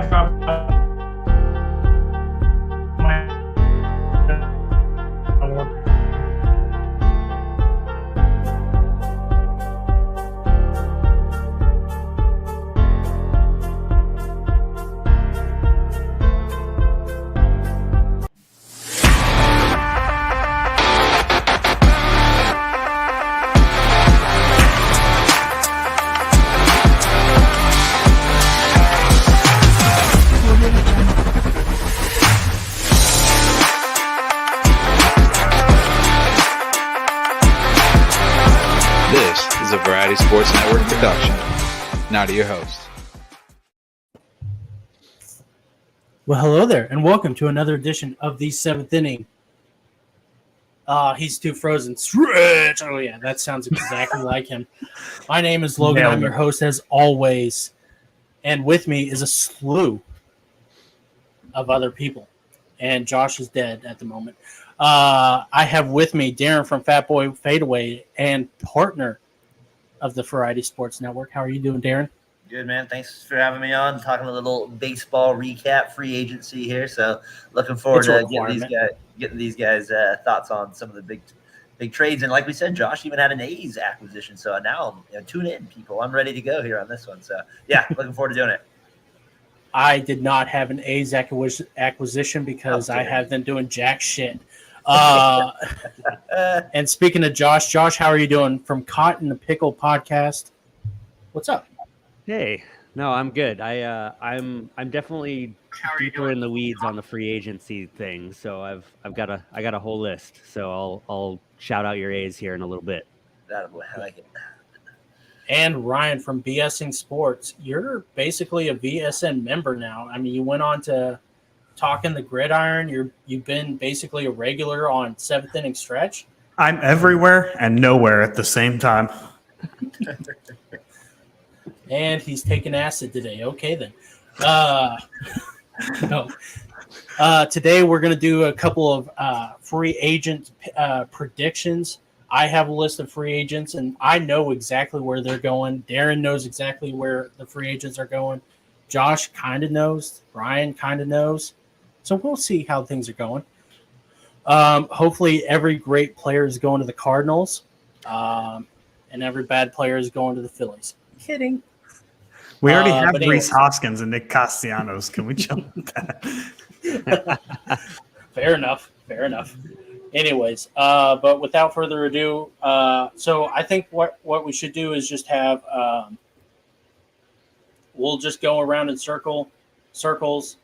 I dropped my This is a Variety Sports Network production. Now to your host. Well, hello there, and welcome to another edition of the seventh inning. He's too frozen. Stretch. Oh, yeah, that sounds exactly like him. My name is Logan. I'm your host, as always. And with me is a slew of other people. And Josh is dead at the moment. I have with me Darren from Fat Boy Fadeaway and partner of the Variety Sports Network. How are you doing, Darren? Good, man. Thanks for having me on. Talking a little baseball recap, free agency here. So looking forward to getting these guys' thoughts on some of the big trades. And like we said, Josh even had an A's acquisition. So now tune in, people. I'm ready to go here on this one. So yeah, looking forward to doing it. I did not have an A's acquisition because I have been doing jack shit. And speaking of Josh, how are you doing from Caught in the Pickle podcast? What's up? Hey, no, I'm good. I'm definitely deeper in the weeds on the free agency thing. So I got a whole list. So I'll shout out your A's here in a little bit. I like it. And Ryan from BSing Sports, you're basically a VSN member now. I mean, you went on to Talking the Gridiron. You've been basically a regular on Seventh Inning Stretch. I'm everywhere and nowhere at the same time. And he's taking acid today. Okay, then. No. Today we're going to do a couple of free agent predictions. I have a list of free agents, and I know exactly where they're going. Darren knows exactly where the free agents are going. Josh kind of knows. Brian kind of knows. So we'll see how things are going. Hopefully every great player is going to the Cardinals, and every bad player is going to the Phillies. Kidding. We already have Reese Hoskins and Nick Castellanos. Can we jump with that? Fair enough. Anyways, but without further ado, so I think what we should do is just have we'll just go around in circles.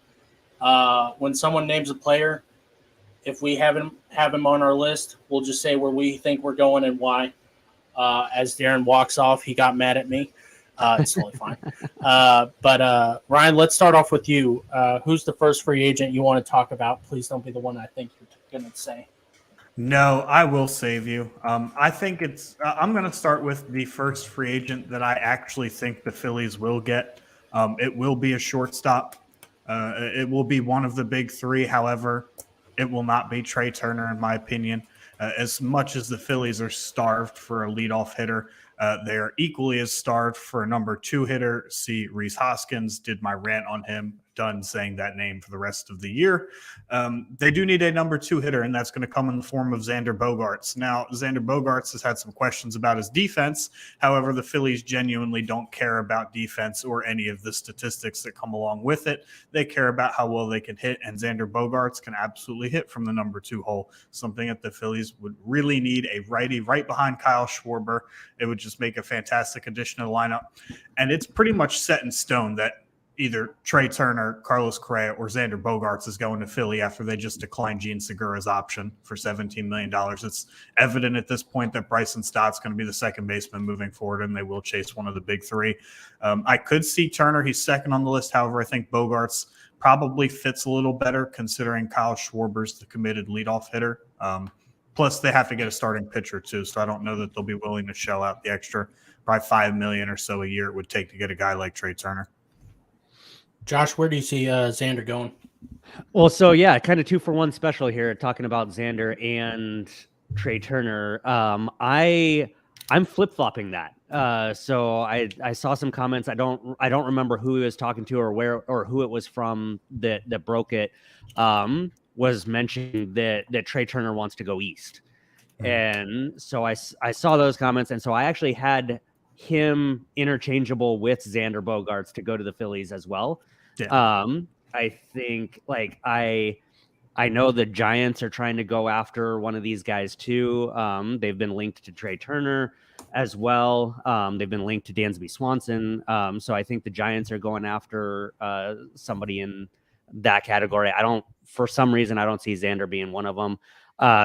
When someone names a player, if we have him on our list, we'll just say where we think we're going and why. As Darren walks off, he got mad at me. It's totally fine. But Ryan, let's start off with you. Who's the first free agent you want to talk about? Please don't be the one I think you're going to say. No, I will save you. I think I'm going to start with the first free agent that I actually think the Phillies will get. It will be a shortstop. It will be one of the big three. However, it will not be Trey Turner, in my opinion. As much as the Phillies are starved for a leadoff hitter, they are equally as starved for a number two hitter. See Reese Hoskins. Did my rant on him. Done saying that name for the rest of the year. They do need a number two hitter, and that's going to come in the form of Xander Bogaerts. Now, Xander Bogaerts has had some questions about his defense. However, the Phillies genuinely don't care about defense or any of the statistics that come along with it. They care about how well they can hit, and Xander Bogaerts can absolutely hit from the number two hole, something that the Phillies would really need, a righty right behind Kyle Schwarber. It would just make a fantastic addition to the lineup. And it's pretty much set in stone that either Trey Turner, Carlos Correa, or Xander Bogaerts is going to Philly after they just declined Gene Segura's option for $17 million. It's evident at this point that Bryson Stott's going to be the second baseman moving forward, and they will chase one of the big three. I could see Turner. He's second on the list. However, I think Bogaerts probably fits a little better considering Kyle Schwarber's the committed leadoff hitter. Plus, they have to get a starting pitcher, too, so I don't know that they'll be willing to shell out the extra probably $5 million or so a year it would take to get a guy like Trey Turner. Josh, where do you see Xander going? Well, so yeah, kind of 2-for-1 special here, talking about Xander and Trey Turner. I'm flip-flopping that. So I saw some comments. I don't remember who he was talking to or where or who it was from that broke it. Was mentioning that Trey Turner wants to go east, and so I saw those comments, and so I actually had him interchangeable with Xander Bogaerts to go to the Phillies as well. Yeah. I think I know the Giants are trying to go after one of these guys too. They've been linked to Trey Turner as well. They've been linked to Dansby Swanson. So I think the Giants are going after somebody in that category. For some reason, I don't see Xander being one of them.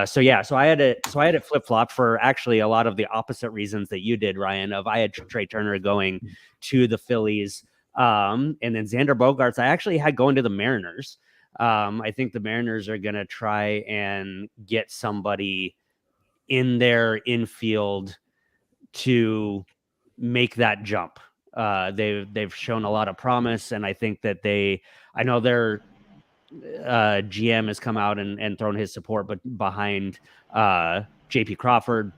So I had it flip flop for actually a lot of the opposite reasons that you did, Ryan. I had Trey Turner going to the Phillies, and then Xander Bogaerts I actually had going to the Mariners. I think the Mariners are going to try and get somebody in their infield to make that jump. They've shown a lot of promise, and I think that I know their GM has come out and thrown his support, but behind JP Crawford,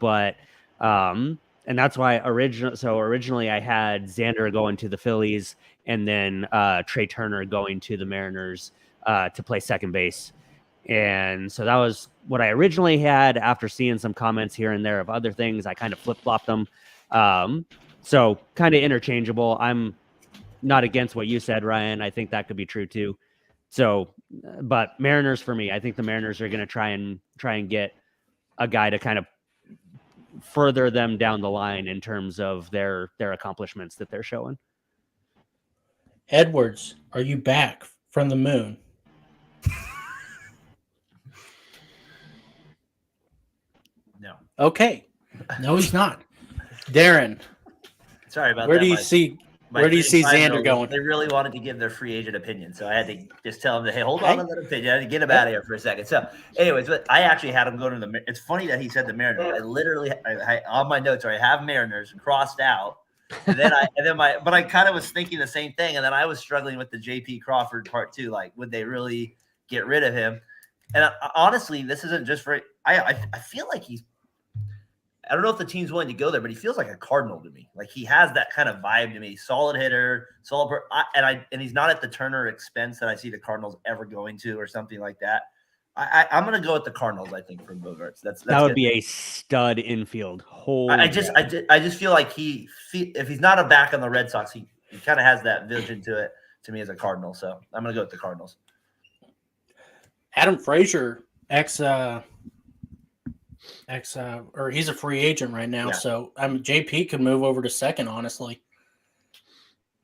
and that's why originally I had Xander going to the Phillies and then Trey Turner going to the Mariners to play second base. And so that was what I originally had. After seeing some comments here and there of other things, I kind of flip-flopped them. So kind of interchangeable. I'm not against what you said, Ryan. I think that could be true too. So, but Mariners for me, I think the Mariners are going to try and get a guy to kind of further them down the line in terms of their accomplishments that they're showing. Edwards, are you back from the moon? No. Okay. No, he's not. Darren. Sorry about where that. Do you see Xander going? They really wanted to give their free agent opinion, so I had to just tell them, hey, hold on to that opinion. I had to get him out of here for a second. So, anyways, but I actually had him go to the. It's funny that he said the Mariners. I literally, on my notes, I have Mariners crossed out, but I kind of was thinking the same thing, and then I was struggling with the JP Crawford part too. Like, would they really get rid of him? And honestly, this isn't just for. I feel like he's. I don't know if the team's willing to go there, but he feels like a Cardinal to me. Like he has that kind of vibe to me. Solid hitter, and he's not at the Turner expense that I see the Cardinals ever going to or something like that. I'm going to go with the Cardinals. I think for Bogaerts, that would be a stud infield. I just feel like if he's not a back on the Red Sox, he kind of has that vision to me as a Cardinal. So I'm going to go with the Cardinals. Adam Frazier, or he's a free agent right now, so JP could move over to second, honestly.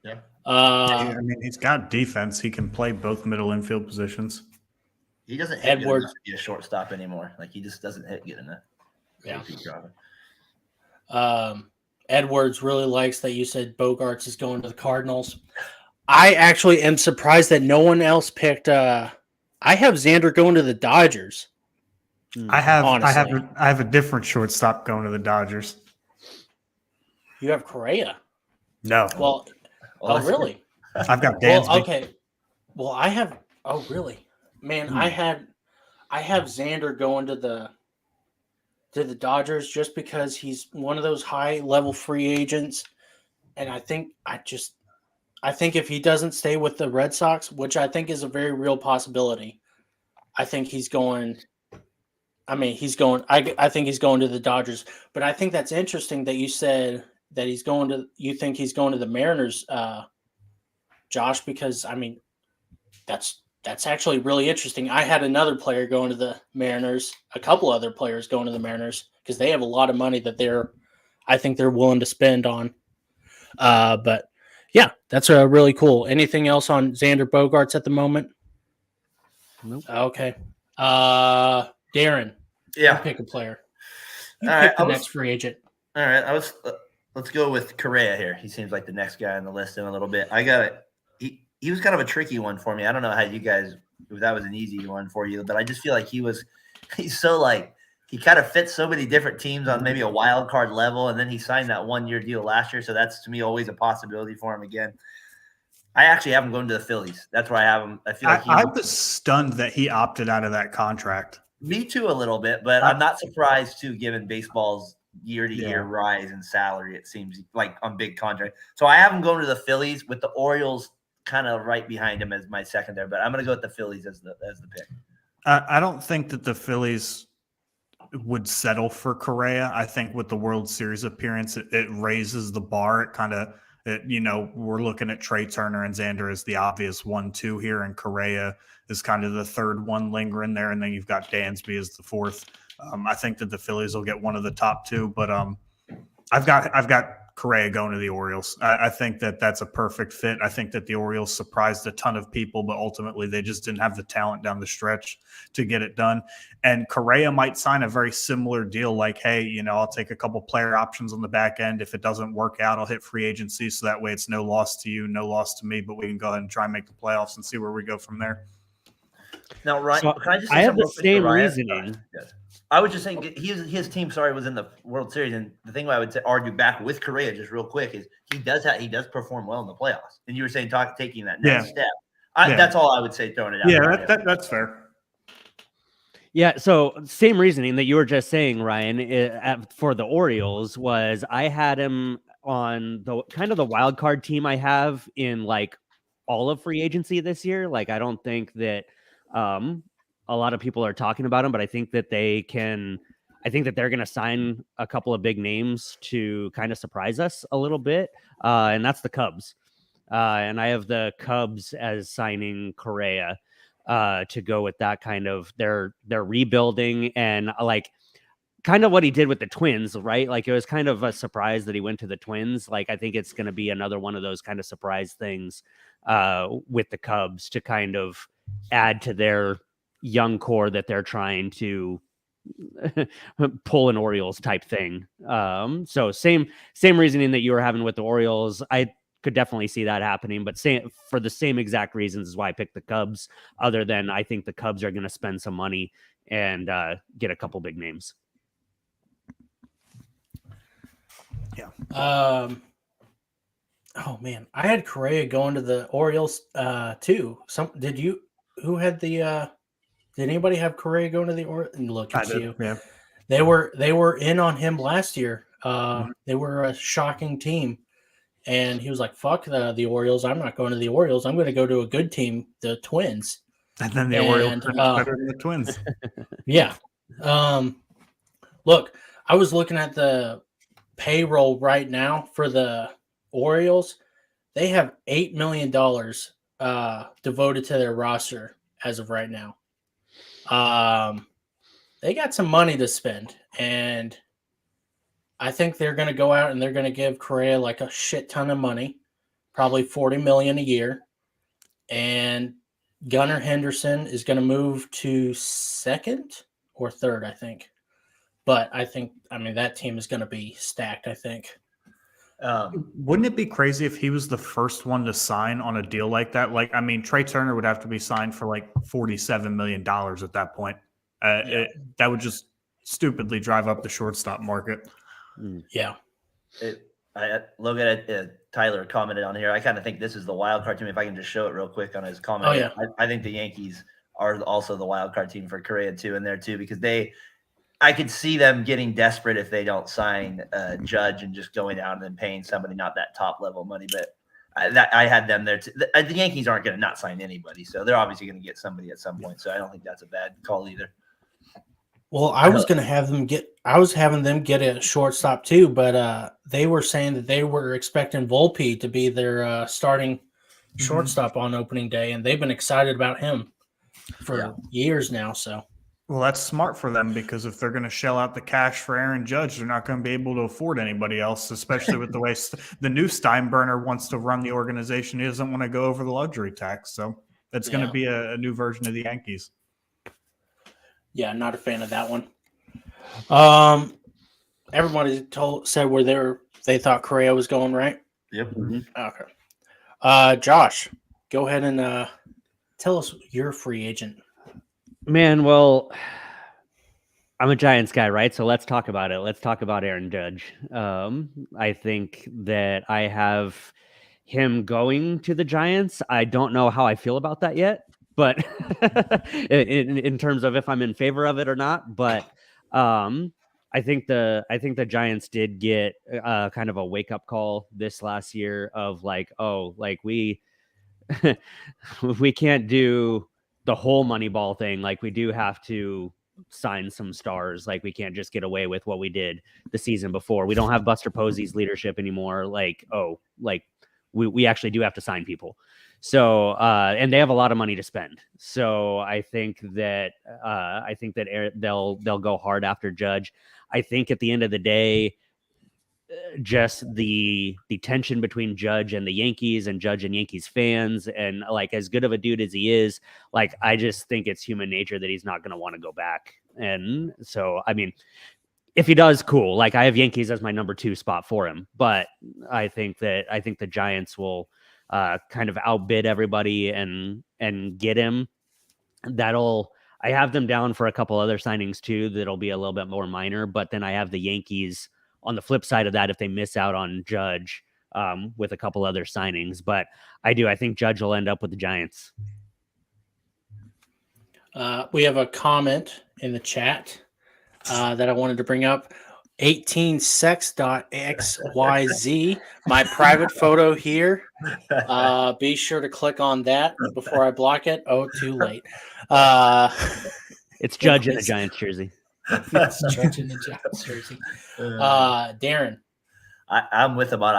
Yeah. I mean, he's got defense. He can play both middle infield positions. He doesn't hit Edwards to be a shortstop anymore. Like he just doesn't hit good enough. Yeah. Edwards really likes that you said Bogaerts is going to the Cardinals. I actually am surprised that no one else picked. I have Xander going to the Dodgers. I have a different shortstop going to the Dodgers. You have Correa? No. Well, really? I've got Dansby. Well, okay. Well, I have. Oh, really? Man, I have Xander going to the Dodgers just because he's one of those high level free agents, and I think if he doesn't stay with the Red Sox, which I think is a very real possibility, I think he's going. I think he's going to the Dodgers, but I think that's interesting that you said that you think he's going to the Mariners, Josh, because I mean, that's actually really interesting. I had another player going to the Mariners, a couple other players going to the Mariners because they have a lot of money that I think they're willing to spend on. But yeah, that's really cool. Anything else on Xander Bogaerts at the moment? Nope. Okay. Darren. Yeah. You pick a player. Pick the next free agent. All right. Let's go with Correa here. He seems like the next guy on the list in a little bit. He was kind of a tricky one for me. I don't know how you guys, if that was an easy one for you, but I just feel like he's so like, he kind of fits so many different teams on maybe a wild card level. And then he signed that 1-year deal last year. So that's to me always a possibility for him again. I actually have him going to the Phillies. That's where I have him. I feel like I was stunned that he opted out of that contract. Me too, a little bit, but I'm not surprised too, given baseball's year-to-year rise in salary, it seems like, on big contract. So I have him going to the Phillies with the Orioles kind of right behind him as my second there, but I'm going to go with the Phillies as the pick. I don't think that the Phillies would settle for Correa. I think with the World Series appearance, it raises the bar. It kind of, we're looking at Trey Turner and Xander as the obvious 1-2 here, and Correa is kind of the third one lingering there, and then you've got Dansby as the fourth. I think that the Phillies will get one of the top two, but I've got Correa going to the Orioles. I think that that's a perfect fit. I think that the Orioles surprised a ton of people, but ultimately they just didn't have the talent down the stretch to get it done. And Correa might sign a very similar deal, like, hey, I'll take a couple player options on the back end. If it doesn't work out, I'll hit free agency, so that way it's no loss to you, no loss to me, but we can go ahead and try and make the playoffs and see where we go from there. Now, Ryan, so can I just say I have the same reasoning. Yes. I was just saying his team, was in the World Series, and the thing I would argue back with Correa just real quick is he does perform well in the playoffs. And you were saying taking that next step. That's all I would say, throwing it out. Yeah, that's fair. Yeah, so same reasoning that you were just saying, Ryan, for the Orioles was I had him on the kind of the wild card team I have in like all of free agency this year. Like I don't think that a lot of people are talking about him, but I think that they're going to sign a couple of big names to kind of surprise us a little bit. And that's the Cubs. And I have the Cubs as signing Correa to go with that kind of they're rebuilding and like kind of what he did with the Twins, right? Like it was kind of a surprise that he went to the Twins. Like I think it's going to be another one of those kind of surprise things with the Cubs to kind of add to their young core that they're trying to pull an Orioles type thing. So same reasoning that you were having with the Orioles. I could definitely see that happening, but for the same exact reasons is why I picked the Cubs, other than I think the Cubs are going to spend some money and get a couple big names. Yeah. Oh man, I had Correa going to the Orioles too. Did anybody have Correa going to the Orioles? Look, it's you. Yeah. They were in on him last year. They were a shocking team, and he was like, "Fuck the Orioles! I'm not going to the Orioles. I'm going to go to a good team, the Twins." And then the Orioles are better than the Twins. Yeah. Look, I was looking at the payroll right now for the Orioles. They have $8 million devoted to their roster as of right now. They got some money to spend, and I think they're going to go out and they're going to give Correa like a shit ton of money, probably $40 million a year. And Gunnar Henderson is going to move to second or third, I think. But that team is going to be stacked, I think. Wouldn't it be crazy if he was the first one to sign on a deal like that? Trey Turner would have to be signed for like $47 million at that point. That would just stupidly drive up the shortstop market. Yeah. Logan, Tyler commented on here. I kind of think this is the wild card team. If I can just show it real quick on his comment. Oh, yeah. I think the Yankees are also the wild card team for Correa too in there too, because I could see them getting desperate if they don't sign Judge and just going out and then paying somebody not that top level money. But I had them there too. The Yankees aren't going to not sign anybody, so they're obviously going to get somebody at some point. So I don't think that's a bad call either. Well, I was having them get a shortstop too, but they were saying that they were expecting Volpe to be their starting shortstop on opening day, and they've been excited about him for years now. So. Well, that's smart for them, because if they're going to shell out the cash for Aaron Judge, they're not going to be able to afford anybody else, especially with the way the new Steinbrenner wants to run the organization. He doesn't want to go over the luxury tax. So it's going to be a new version of the Yankees. Yeah, not a fan of that one. Everybody said where they thought Correa was going, right? Yep. Okay. Josh, go ahead and tell us your free agent. Man, well, I'm a Giants guy, right? So let's talk about it. Let's talk about Aaron Judge. I think that I have him going to the Giants. I don't know how I feel about that yet, but in terms of if I'm in favor of it or not. But I think the Giants did get kind of a wake up call this last year of like, oh, like we we can't do the whole Moneyball thing. Like we do have to sign some stars. Like we can't just get away with what we did the season before. We don't have Buster Posey's leadership anymore. Like, oh, like we actually do have to sign people. So and they have a lot of money to spend. So I think that they'll go hard after Judge. I think at the end of the day, just the tension between Judge and the Yankees and Judge and Yankees fans, and like as good of a dude as he is, like I just think it's human nature that he's not going to want to go back. And so, I mean, if he does, cool. Like I have Yankees as my number 2 spot for him, but I think the Giants will kind of outbid everybody and get him. I have them down for a couple other signings too. That'll be a little bit more minor, but then I have the Yankees on the flip side of that if they miss out on Judge with a couple other signings. But I think Judge will end up with the Giants. We have a comment in the chat that I wanted to bring up. 18sex.xyz, my private photo here. Be sure to click on that before I block it. Oh, too late. It's Judge in the Giants jersey. It's Judge in the Giants jersey. Darren. I'm with him on it.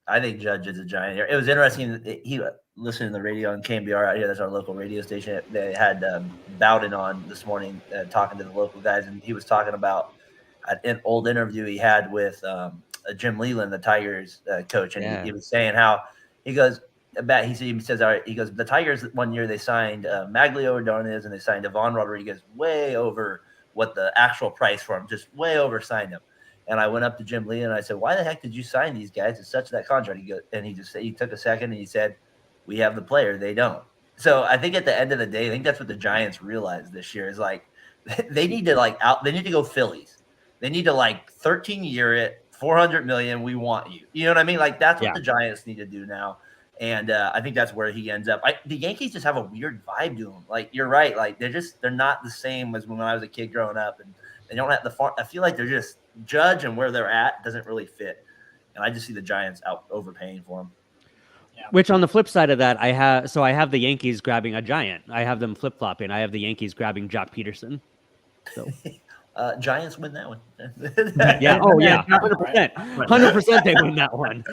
I think Judge is a Giant here. It was interesting. He listened to the radio on KMBR out here. That's our local radio station. They had Bowden on this morning talking to the local guys, and he was talking about an old interview he had with Jim Leland, the Tigers coach, and he was saying how he says, all right, he goes, the Tigers one year they signed Maglio Ordonez and they signed Devon Rodriguez way over what the actual price for him, just way over signed him. And I went up to Jim Leland and I said, why the heck did you sign these guys at such that contract? He took a second and he said, we have the player, they don't. So I think at the end of the day, I think that's what the Giants realized this year is like they need to they need to go Phillies. They need to 13-year it, $400 million. We want you. You know what I mean? Like that's what the Giants need to do now. And I think that's where he ends up. The Yankees just have a weird vibe to them. Like you're right. Like they're not the same as when I was a kid growing up, and they don't have the farm. I feel like they're just Judge and where they're at doesn't really fit. And I just see the Giants out overpaying for them. Yeah. Which on the flip side of that, I have the Yankees grabbing a Giant. I have them flip flopping. I have the Yankees grabbing Jock Peterson. So. Giants win that one. Yeah. Oh, yeah. 100%. 100% they win that one.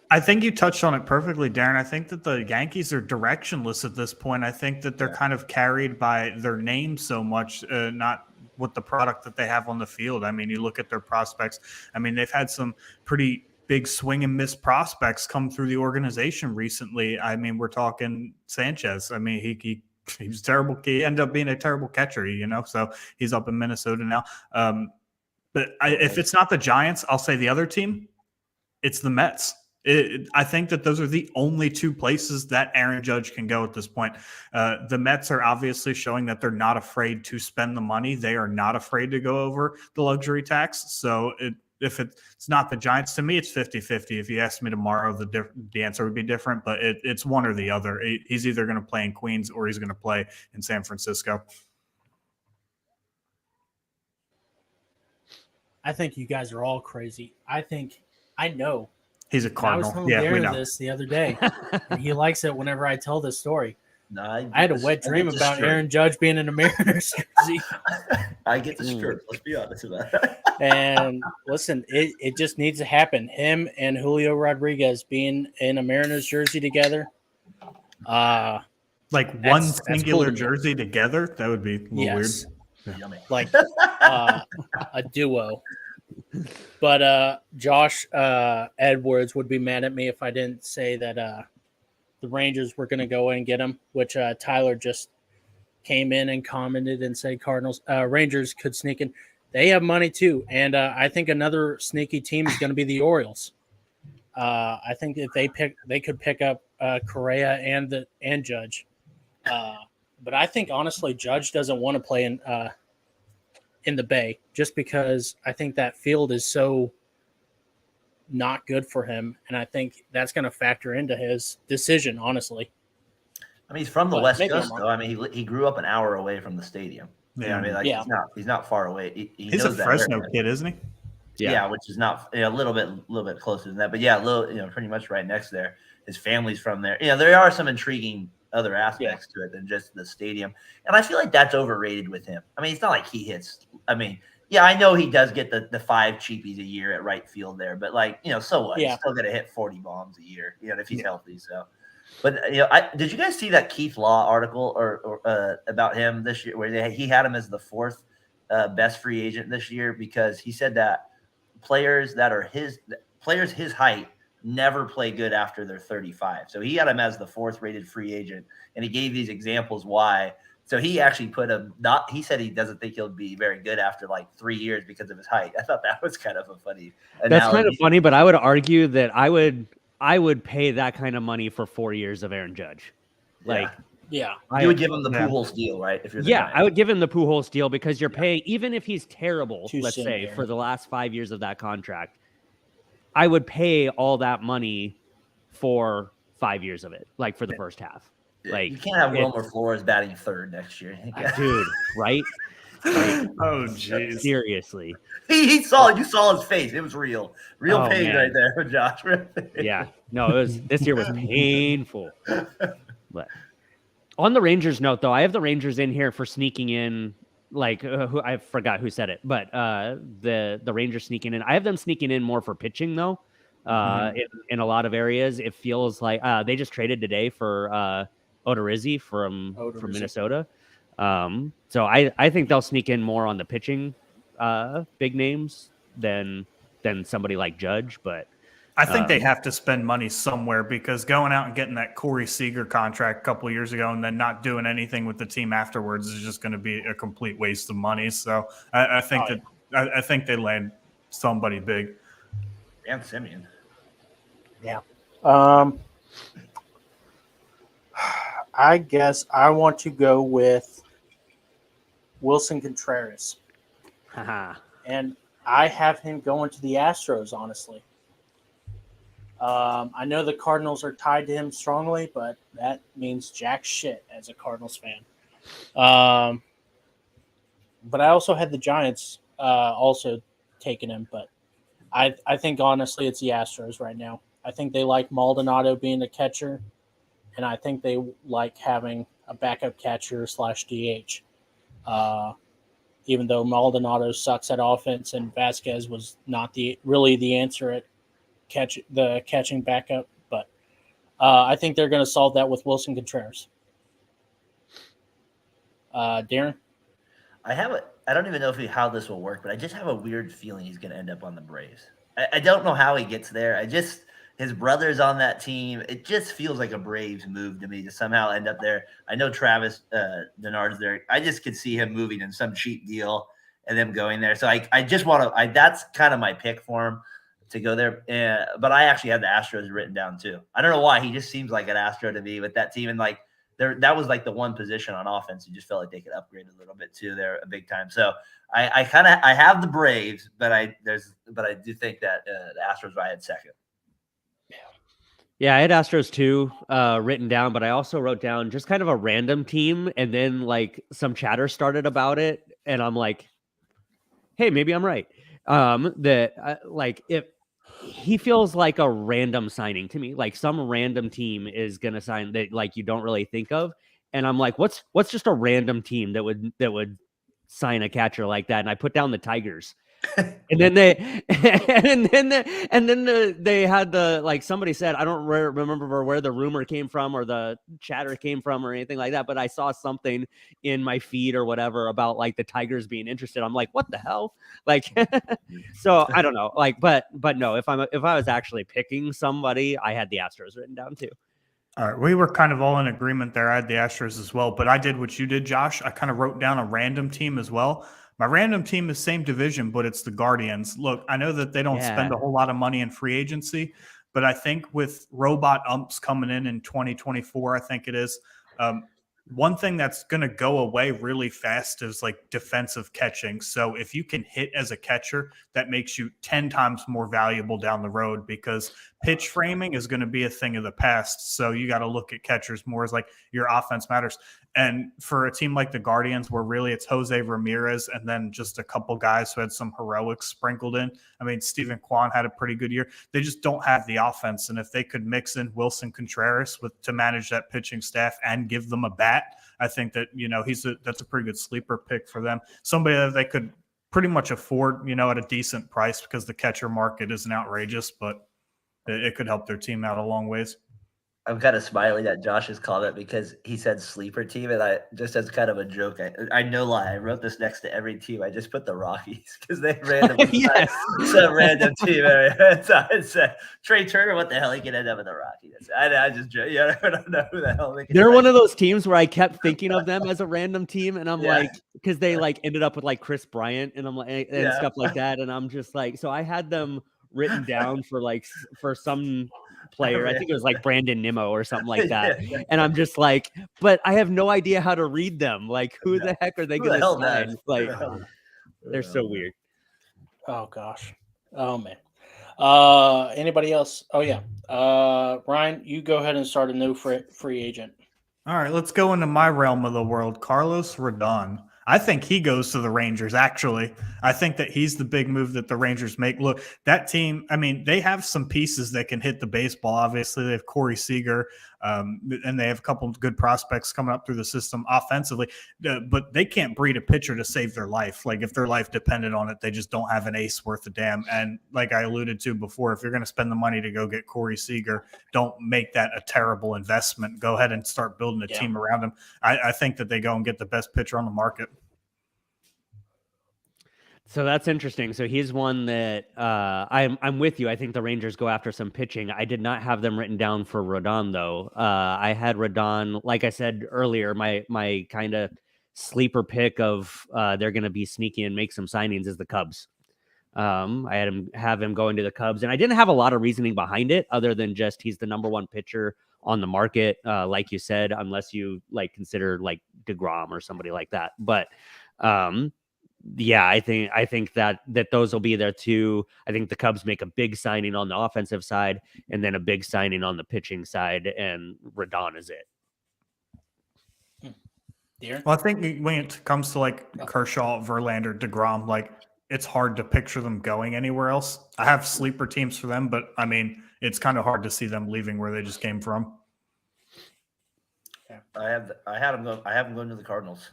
I think you touched on it perfectly, Darren. I think that the Yankees are directionless at this point. I think that they're kind of carried by their name so much, not with the product that they have on the field. I mean, you look at their prospects. I mean, they've had some pretty big swing and miss prospects come through the organization recently. I mean, we're talking Sanchez. I mean, he was terrible. He ended up being a terrible catcher, so he's up in Minnesota now. But if it's not the Giants, I'll say the other team, it's the Mets. I think that those are the only 2 places that Aaron Judge can go at this point. The Mets are obviously showing that they're not afraid to spend the money. They are not afraid to go over the luxury tax. So if it's not the Giants, to me, it's 50-50. If you asked me tomorrow, the answer would be different, but it's one or the other. He's either going to play in Queens or he's going to play in San Francisco. I think you guys are all crazy. I know. He's a Cardinal. I was telling Darren this the other day, and he likes it whenever I tell this story. No, I had a wet dream about Aaron Judge being in a Mariners jersey. I get the shirt. Let's be honest about that. And listen, it just needs to happen. Him and Julio Rodriguez being in a Mariners jersey together. One singular cool jersey together? That would be a little weird. Yeah. Like a duo. But Josh Edwards would be mad at me if I didn't say that the Rangers were going to go and get him, which Tyler just came in and commented and said Rangers could sneak in. They have money too, and I think another sneaky team is going to be the Orioles. I think if they could pick up Correa and Judge. But I think honestly, Judge doesn't want to play in the Bay just because I think that field is so not good for him, and I think that's going to factor into his decision. Honestly, I mean, he's from the West Coast, though. I mean, he grew up an hour away from the stadium. You know what I mean? Like he's not far away. He's knows a that Fresno area. kid, isn't he? Yeah, which is not a little bit closer than that, but yeah, pretty much right next there. His family's from there. There are some intriguing other aspects to it than just the stadium, and I feel like that's overrated with him. I mean, it's not like he hits. I mean, yeah, I know he does get the 5 cheapies a year at right field there, but so what? He's still gonna hit 40 bombs a year, if he's healthy. So, but did you guys see that Keith Law article or about him this year, where he had him as the 4th best free agent this year because he said that players his height never play good after they're 35. So he had him as the 4th rated free agent, and he gave these examples why. So he actually put him he said he doesn't think he'll be very good after like 3 years because of his height. I thought that was kind of a funny analogy. That's kind of funny, but I would argue that I would pay that kind of money for 4 years of Aaron Judge. You would give him the Pujols deal, right? If you're I would give him the Pujols deal because you're paying, even if he's terrible, let's say, for the last 5 years of that contract, I would pay all that money for 5 years of it, like for the first half. Like you can't have Wilmer Flores batting 3rd next year, dude. Right? Oh, jeez. Seriously. You saw his face. It was real pain right there, Josh. Yeah. No, this year was painful. But on the Rangers note, though, I have the Rangers in here for sneaking in, who I forgot who said it, but the Rangers sneaking in. I have them sneaking in more for pitching, though. In a lot of areas, it feels like they just traded today for Odorizzi from Minnesota. So I think they'll sneak in more on the pitching big names than somebody like Judge, but I think they have to spend money somewhere because going out and getting that Corey Seager contract a couple of years ago and then not doing anything with the team afterwards is just going to be a complete waste of money. So I think I think they land somebody big. And Simeon. Yeah. I guess I want to go with Wilson Contreras. And I have him going to the Astros, honestly. I know the Cardinals are tied to him strongly, but that means jack shit as a Cardinals fan. But I also had the Giants also taking him, but I think honestly it's the Astros right now. I think they like Maldonado being a catcher, and I think they like having a backup catcher / DH. Even though Maldonado sucks at offense and Vasquez was not really the answer at catching backup, but I think they're going to solve that with Wilson Contreras. Darren? I don't even know how this will work, but I just have a weird feeling he's going to end up on the Braves. I don't know how he gets there. His brother's on that team. It just feels like a Braves move to me to somehow end up there. I know Travis Denard's there. I just could see him moving in some cheap deal and them going there. So I just want to. That's kind of my pick for him to go there. But I actually had the Astros written down too. I don't know why. He just seems like an Astro to me with that team, and that was like the one position on offense. You just felt like they could upgrade a little bit too there a big time. So I have the Braves, but I do think that the Astros I had second. Yeah, I had Astros too written down, but I also wrote down just kind of a random team, and then some chatter started about it, and I'm like, hey, maybe I'm right. If he feels like a random signing to me, like some random team is gonna sign that you don't really think of, and I'm like, what's just a random team that would sign a catcher like that? And I put down the Tigers. And then they had somebody said, I don't remember where the rumor came from or the chatter came from or anything like that, but I saw something in my feed or whatever about the Tigers being interested. I'm like, what the hell? So I don't know. But no, if I was actually picking somebody, I had the Astros written down too. All right, we were kind of all in agreement there. I had the Astros as well, but I did what you did, Josh. I kind of wrote down a random team as well. My random team is same division, but it's the Guardians. Look, I know that they don't spend a whole lot of money in free agency, but I think with robot umps coming in 2024, I think it is, one thing that's going to go away really fast is like defensive catching. So if you can hit as a catcher, that makes you 10 times more valuable down the road because pitch framing is going to be a thing of the past. So you got to look at catchers more as like your offense matters. And for a team like the Guardians, where really it's Jose Ramirez and then just a couple guys who had some heroics sprinkled in. I mean, Stephen Kwan had a pretty good year. They just don't have the offense. And if they could mix in Wilson Contreras to manage that pitching staff and give them a bat, I think that, that's a pretty good sleeper pick for them. Somebody that they could pretty much afford, at a decent price because the catcher market isn't outrageous, but it could help their team out a long ways. I'm kind of smiling at Josh's comment because he said sleeper team, and I just as kind of a joke. I no lie, I wrote this next to every team. I just put the Rockies because they random some random team. It's Trey Turner. What the hell he can end up in the Rockies? I just I don't know who the hell they're one of those teams where I kept thinking of them as a random team, and I'm like, because they like ended up with like Chris Bryant and I'm like and stuff like that, and I'm just like, so I had them written down for some player. I think it was like Brandon Nimmo or something like that. And I'm just like, but I have no idea how to read them. Like, who the heck are they going to sign? Like, they're so weird. Oh gosh. Oh man. Anybody else? Oh yeah. Ryan, you go ahead and start a new free agent. All right, let's go into my realm of the world. Carlos Rodon. I think he goes to the Rangers, actually. I think that he's the big move that the Rangers make. Look, that team, I mean, they have some pieces that can hit the baseball. Obviously, they have Corey Seager, and they have a couple of good prospects coming up through the system offensively. But they can't breed a pitcher to save their life. Like, if their life depended on it, they just don't have an ace worth a damn. And like I alluded to before, if you're going to spend the money to go get Corey Seager, don't make that a terrible investment. Go ahead and start building a team around him. I think that they go and get the best pitcher on the market. So that's interesting. So he's one that I'm with you. I think the Rangers go after some pitching. I did not have them written down for Rodon, though. I had Rodon, like I said earlier, my kind of sleeper pick of they're going to be sneaky and make some signings is the Cubs. I had have him going to the Cubs, and I didn't have a lot of reasoning behind it other than just he's the number one pitcher on the market, like you said, unless you like consider like DeGrom or somebody like that. But yeah, I think that those will be there too. I think the Cubs make a big signing on the offensive side and then a big signing on the pitching side, and Rodon is it. Well, I think when it comes to like Kershaw, Verlander, DeGrom, like it's hard to picture them going anywhere else. I have sleeper teams for them, but I mean, it's kind of hard to see them leaving where they just came from. I have him going to the Cardinals.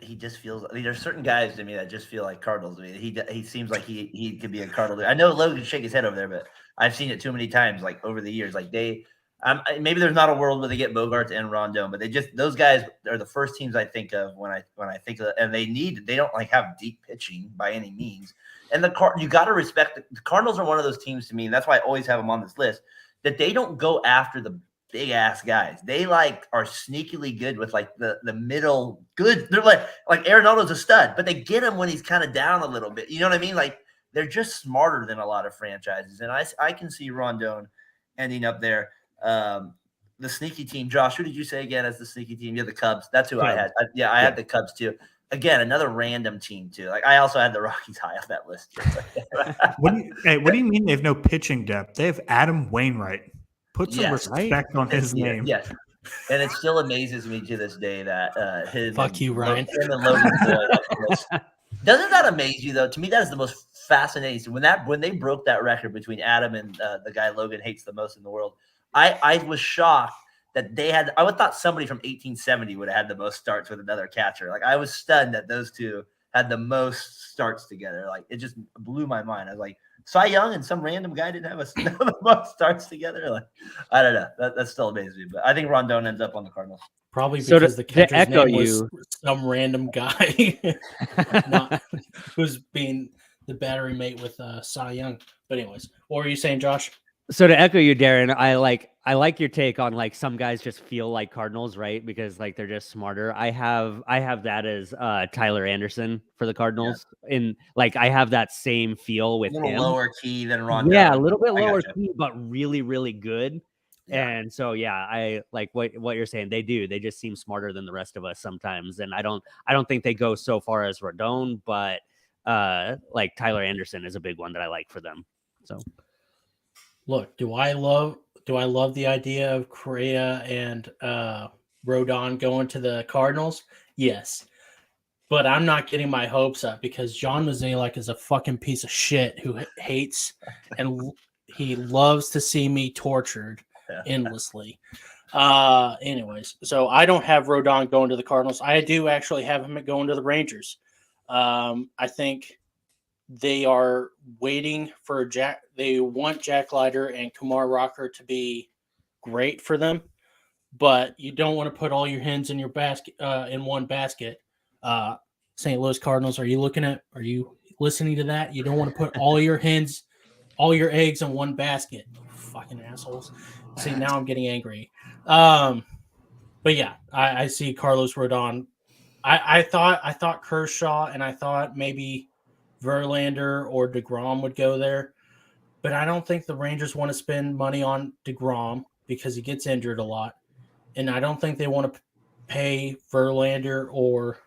He just feels. I mean, there's certain guys to me that just feel like Cardinals. I mean, he seems like he could be a Cardinal. I know Logan can shake his head over there, but I've seen it too many times. Like over the years, like maybe there's not a world where they get Bogarts and Rondon, but those guys are the first teams I think of when I think of, and they don't like have deep pitching by any means. And you got to respect the Cardinals are one of those teams to me, and that's why I always have them on this list. That they don't go after the big ass guys. They like are sneakily good with like the middle good. They're like Arenado's a stud, but they get him when he's kind of down a little bit. You know what I mean? Like they're just smarter than a lot of franchises. And I can see Rondon ending up there. The sneaky team, Josh, who did you say again as the sneaky team? Yeah, the Cubs. That's who I had. I had the Cubs too. Again, another random team too. Like I also had the Rockies high on that list. What do you mean they have no pitching depth? They have Adam Wainwright. Put some respect on his name. Yes. And it still amazes me to this day that his fuck you, Ryan. Logan doesn't that amaze you though? To me, that is the most fascinating. When they broke that record between Adam and the guy Logan hates the most in the world, I was shocked that they had. I would thought somebody from 1870 would have had the most starts with another catcher. Like I was stunned that those two had the most starts together. Like it just blew my mind. I was like, Cy Young and some random guy didn't have the most starts together. Like I don't know. That still amazes me. But I think Rondon ends up on the Cardinals. Probably because the catcher's name was some random guy who's being the battery mate with Cy Young. But anyways, what were you saying, Josh? So to echo you, Darren, I like your take on like some guys just feel like Cardinals, right? Because like they're just smarter. I have that as Tyler Anderson for the Cardinals, and like I have that same feel with him. Lower key than Rondon. Yeah, a little bit lower key, but really, really good. Yeah. And so, yeah, I like what you're saying. They do. They just seem smarter than the rest of us sometimes. And I don't think they go so far as Rodon, but like Tyler Anderson is a big one that I like for them. So Look, do I love the idea of Correa and Rodon going to the Cardinals? Yes. But I'm not getting my hopes up because John Mozeliak is a fucking piece of shit who hates and he loves to see me tortured endlessly. Anyways, so I don't have Rodon going to the Cardinals. I do actually have him going to the Rangers. I think they are waiting for Jack. They want Jack Leiter and Kumar Rocker to be great for them, but you don't want to put all your hens in your basket in one basket. St. Louis Cardinals, are you listening to that? You don't want to put all your eggs in one basket. Fucking assholes. See, now I'm getting angry. But yeah, I see Carlos Rodon. I thought Kershaw and I thought maybe Verlander or DeGrom would go there, but I don't think the Rangers want to spend money on DeGrom because he gets injured a lot, and I don't think they want to pay Verlander or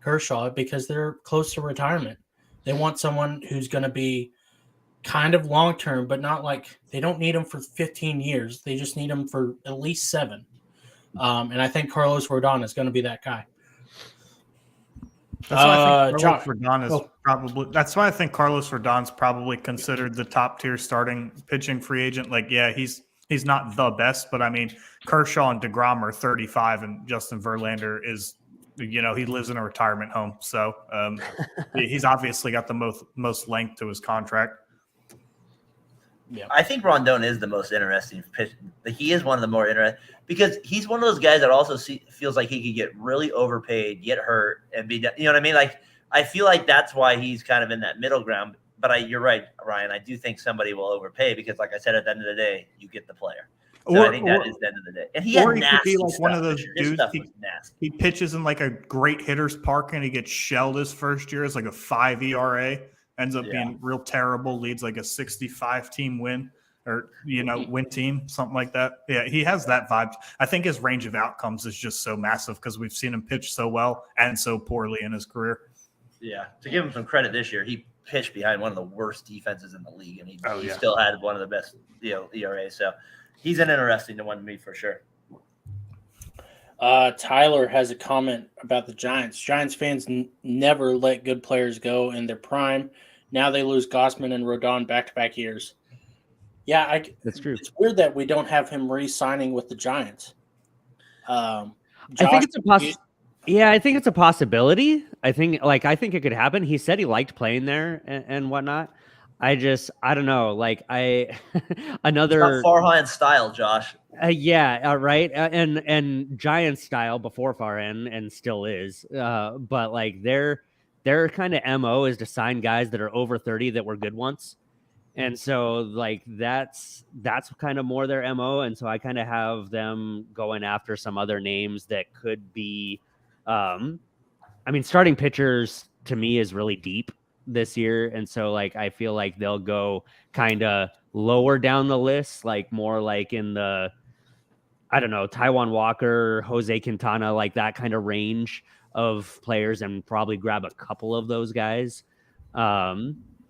Kershaw because they're close to retirement. They want someone who's going to be kind of long term, but not like they don't need them for 15 years. They just need them for at least 7. And I think Carlos Rodon is going to be that guy. That's why I think Carlos Rodon is probably. That's why I think Carlos Rodon's probably considered the top tier starting pitching free agent. Like, yeah, he's not the best, but I mean, Kershaw and DeGrom are 35, and Justin Verlander is, he lives in a retirement home, so he's obviously got the most length to his contract. Yeah. I think Rondon is the most interesting pitch. He is one of the more interesting because he's one of those guys that also feels like he could get really overpaid, get hurt, and be, you know what I mean? Like, I feel like that's why he's kind of in that middle ground. But you're right, Ryan. I do think somebody will overpay because, like I said, at the end of the day, you get the player. So I think that is the end of the day. And he could be like one of those dudes. He pitches in like a great hitter's park and he gets shelled his first year as like a 5 ERA. Ends up being real terrible, leads like a 65 team win or, win team, something like that. Yeah, he has that vibe. I think his range of outcomes is just so massive because we've seen him pitch so well and so poorly in his career. Yeah. To give him some credit this year, he pitched behind one of the worst defenses in the league, and he still had one of the best ERA. So he's an interesting one to me for sure. Tyler has a comment about the Giants. Giants fans never let good players go in their prime. Now they lose Gausman and Rodon back-to-back years. Yeah, that's true. It's weird that we don't have him re-signing with the Giants. I think it's a possibility. I think it could happen. He said he liked playing there and whatnot. I don't know. Like another Farhan style, Josh. Right. And Giants style before Farhan and still is. But like their kind of MO is to sign guys that are over 30 that were good once. And so like that's kind of more their MO. And so I kind of have them going after some other names that could be starting pitchers to me is really deep this year, and so like I feel like they'll go kind of lower down the list, like more like in the Taijuan Walker, Jose Quintana, like that kind of range of players, and probably grab a couple of those guys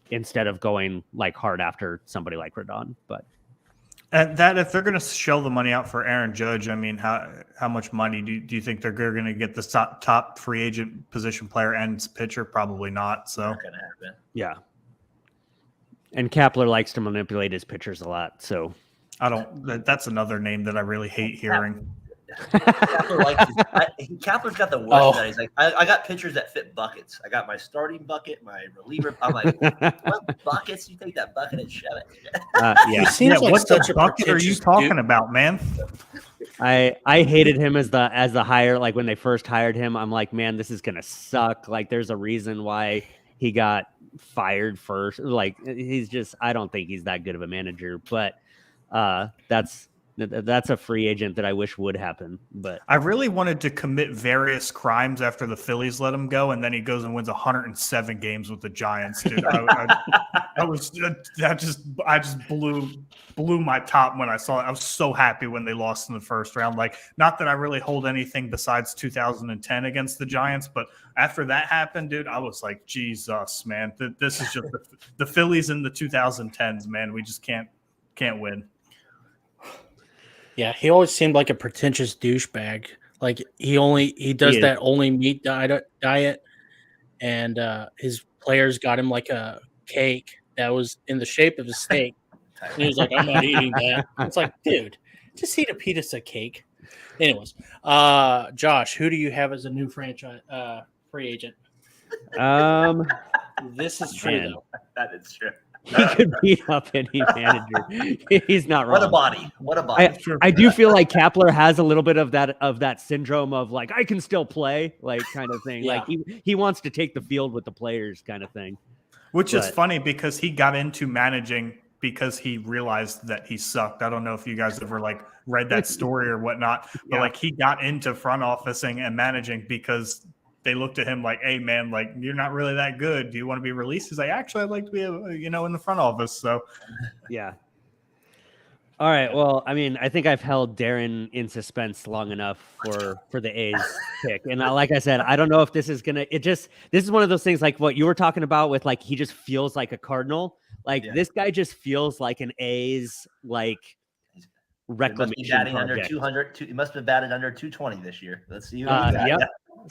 instead of going like hard after somebody like Rodon. But that if they're going to shell the money out for Aaron Judge, I mean, how much money do you think they're going to get the top free agent position player and pitcher? Probably not. So not going to happen. Yeah. And Kapler likes to manipulate his pitchers a lot. So that's another name that I really hate hearing. Kapler's got the worst. That he's like, I got pitchers that fit buckets. I got my starting bucket, my reliever. I'm like, what buckets? You take that bucket and shove it. What bucket are you talking about, man? I hated him as the hire. Like when they first hired him, I'm like, man, this is gonna suck. Like there's a reason why he got fired first. Like I don't think he's that good of a manager. But that's That's a free agent that I wish would happen. But I really wanted to commit various crimes after the Phillies let him go, and then he goes and wins 107 games with the Giants, dude. I just blew my top when I saw it. I was so happy when they lost in the first round. Like, not that I really hold anything besides 2010 against the Giants, but after that happened, dude, I was like, Jesus, man, this is just the Phillies in the 2010s, man. We just can't win. Yeah, he always seemed like a pretentious douchebag. Like he does that only meat diet, and his players got him like a cake that was in the shape of a steak. And he was like, "I'm not eating that." It's like, dude, just eat a piece of cake. Anyways, Josh, who do you have as a new franchise free agent? This is true, though. That is true. He could beat up any manager. He's not wrong. What a body! I do feel like Kapler has a little bit of that syndrome of like, I can still play, like, kind of thing. Yeah. Like he wants to take the field with the players, kind of thing. Which is funny because he got into managing because he realized that he sucked. I don't know if you guys ever like read that story or whatnot, but like he got into front officing and managing because they looked at him like, "Hey man, like you're not really that good. Do you want to be released?" He's like, "Actually, I'd like to be, in the front office." So, yeah. All right. Well, I mean, I think I've held Darren in suspense long enough for the A's pick, and like I said, I don't know if this is gonna. This is one of those things like what you were talking about with like he just feels like a Cardinal. Like this guy just feels like an A's like reclamation batting project. under 200. He must have batted under 220 this year. Let's see. Yep.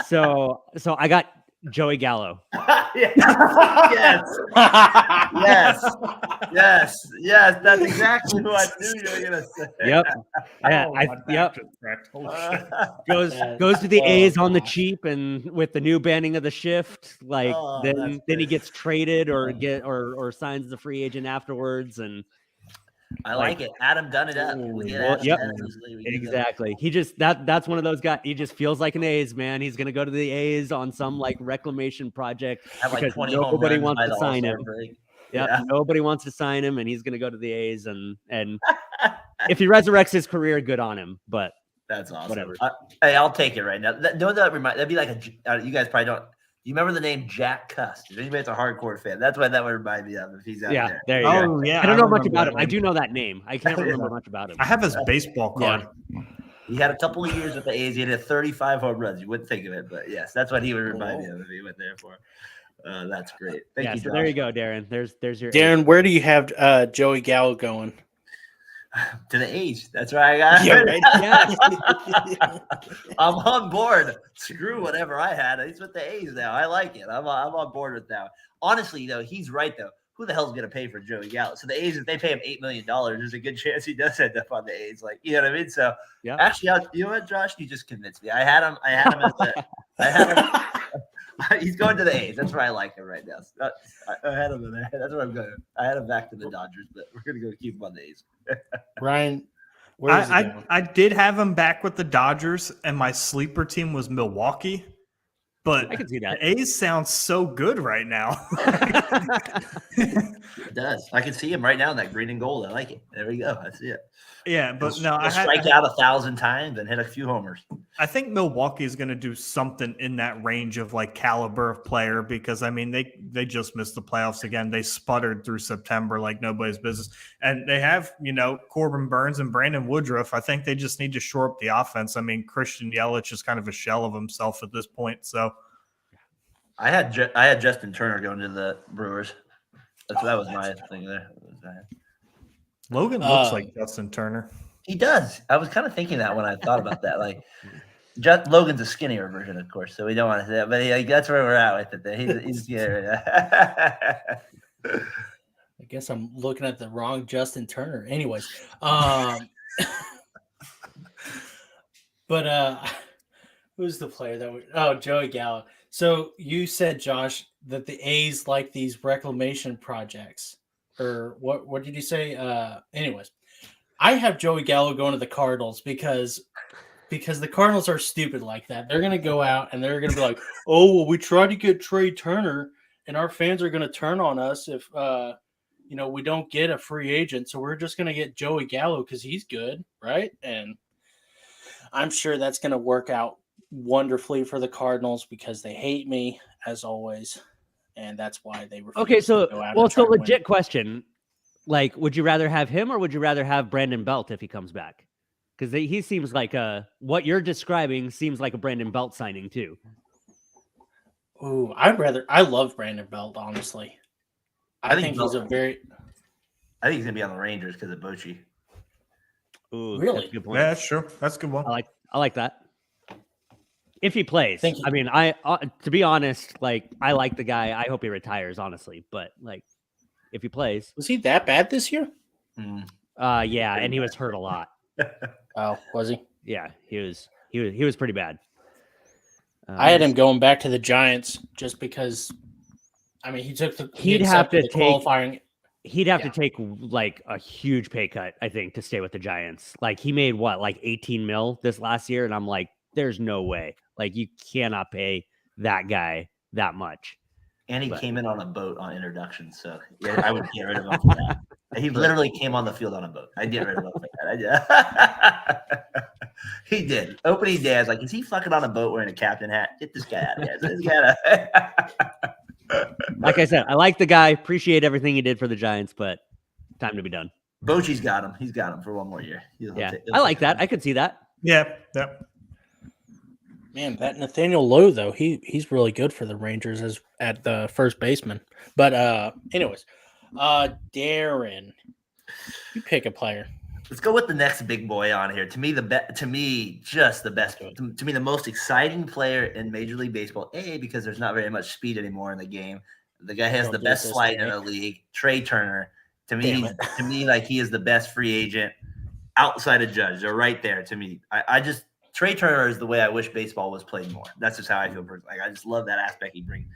So I got Joey Gallo. Yes. That's exactly who I knew you were gonna say. Yep. Yep. Goes to the A's on the cheap, and with the new banning of the shift, like then he gets traded or signs the free agent afterwards, and I like it. Adam done it up. Exactly. He just that's one of those guys. He just feels like an A's man. He's gonna go to the A's on some like reclamation project because nobody wants to sign him. Yeah, nobody wants to sign him, and he's gonna go to the A's. And if he resurrects his career, good on him. But that's awesome. Whatever. Hey, I'll take it right now. That'd be like you guys probably don't. You remember the name Jack Cust? If anybody's a hardcore fan, that's what that would remind me of if he's out there. There you go. Yeah, I don't know much about him. I do know that name. I can't remember much about him. I have his baseball card. Yeah. He had a couple of years with the A's. He had 35 home runs. You wouldn't think of it, but yes, that's what he would remind me of if he went there for. That's great. Thank you, so Josh. there you go, Darren. There's your Darren. Where do you have Joey Gallo going? To the A's. That's where I got. Yeah, right. Yeah. I'm on board. Screw whatever I had. He's with the A's now. I like it. I'm on board with that. Honestly, though, he's right though. Who the hell's going to pay for Joey Gallo? So the A's, if they pay him $8 million, there's a good chance he does end up on the A's. Like, you know what I mean? So actually, you know what, Josh? You just convinced me. I had him he's going to the A's. That's where I like him right now. So I had him in there. That's where I'm going. I had him back to the Dodgers, but we're going to go keep him on the A's. Ryan, where is he going? I did have him back with the Dodgers, and my sleeper team was Milwaukee. But I can see that. The A's sounds so good right now. It does. I can see him right now in that green and gold. I like it. There we go. I see it. Yeah, but He'll strike out 1,000 times and hit a few homers. I think Milwaukee is going to do something in that range of like caliber of player because I mean they just missed the playoffs again. They sputtered through September like nobody's business, and they have Corbin Burns and Brandon Woodruff. I think they just need to shore up the offense. I mean Christian Yelich is kind of a shell of himself at this point. So I had Justin Turner going to the Brewers. That was my thing there. Logan looks like Justin Turner. He does. I was kind of thinking that when I thought about that. Like, Logan's a skinnier version, of course, so we don't want to say that. But that's where we're at with it. He's I guess I'm looking at the wrong Justin Turner. Anyways, but who's the player that would? Oh, Joey Gallo. So you said, Josh, that the A's like these reclamation projects. Or what did you say? Anyways, I have Joey Gallo going to the Cardinals because the Cardinals are stupid like that. They're going to go out and they're going to be like, oh, well, we tried to get Trey Turner and our fans are going to turn on us if we don't get a free agent, so we're just going to get Joey Gallo because he's good, right? And I'm sure that's going to work out wonderfully for the Cardinals because they hate me, as always, and that's why they refuse to go out and try to legit win. question. Like, would you rather have him or would you rather have Brandon Belt if he comes back? Because he seems like what you're describing seems like a Brandon Belt signing too. Ooh, I love Brandon Belt, honestly. I think he's I think he's gonna be on the Rangers because of Bochy. Ooh, really? that's a good point. Yeah, that's true. That's a good one. I like that. If he plays, Thank you. I mean, to be honest, like I like the guy. I hope he retires, honestly. But like, if he plays, Was he that bad this year? yeah, and he was hurt a lot. Oh, was he? Yeah, he was pretty bad. I had him going back to the Giants just because. I mean, He'd have to take qualifying. He'd have to take like a huge pay cut, I think, to stay with the Giants. Like he made like 18 mil this last year, and I'm like, there's no way. Like you cannot pay that guy that much. And he came in on a boat on introduction, so yeah, I would get rid of him for that. He literally came on the field on a boat. I'd get rid of him for that. He did. Opening day, I was like, is he fucking on a boat wearing a captain hat? Get this guy out of here. This guy. Like I said, I like the guy. Appreciate everything he did for the Giants, but time to be done. Bochy's got him. He's got him for one more year. I like that. I could see that. Yeah. Man, that Nathaniel Lowe though, he's really good for the Rangers at the first baseman. But anyways, Darren, you pick a player. Let's go with the next big boy on here. To me, the best. To me, the most exciting player in Major League Baseball. Because there's not very much speed anymore in the game. The guy has the best slide in the league. Trey Turner. To me, like he is the best free agent outside of Judge. They're right there to me. Trey Turner is the way I wish baseball was played more. That's just how I feel. Like I just love that aspect he brings.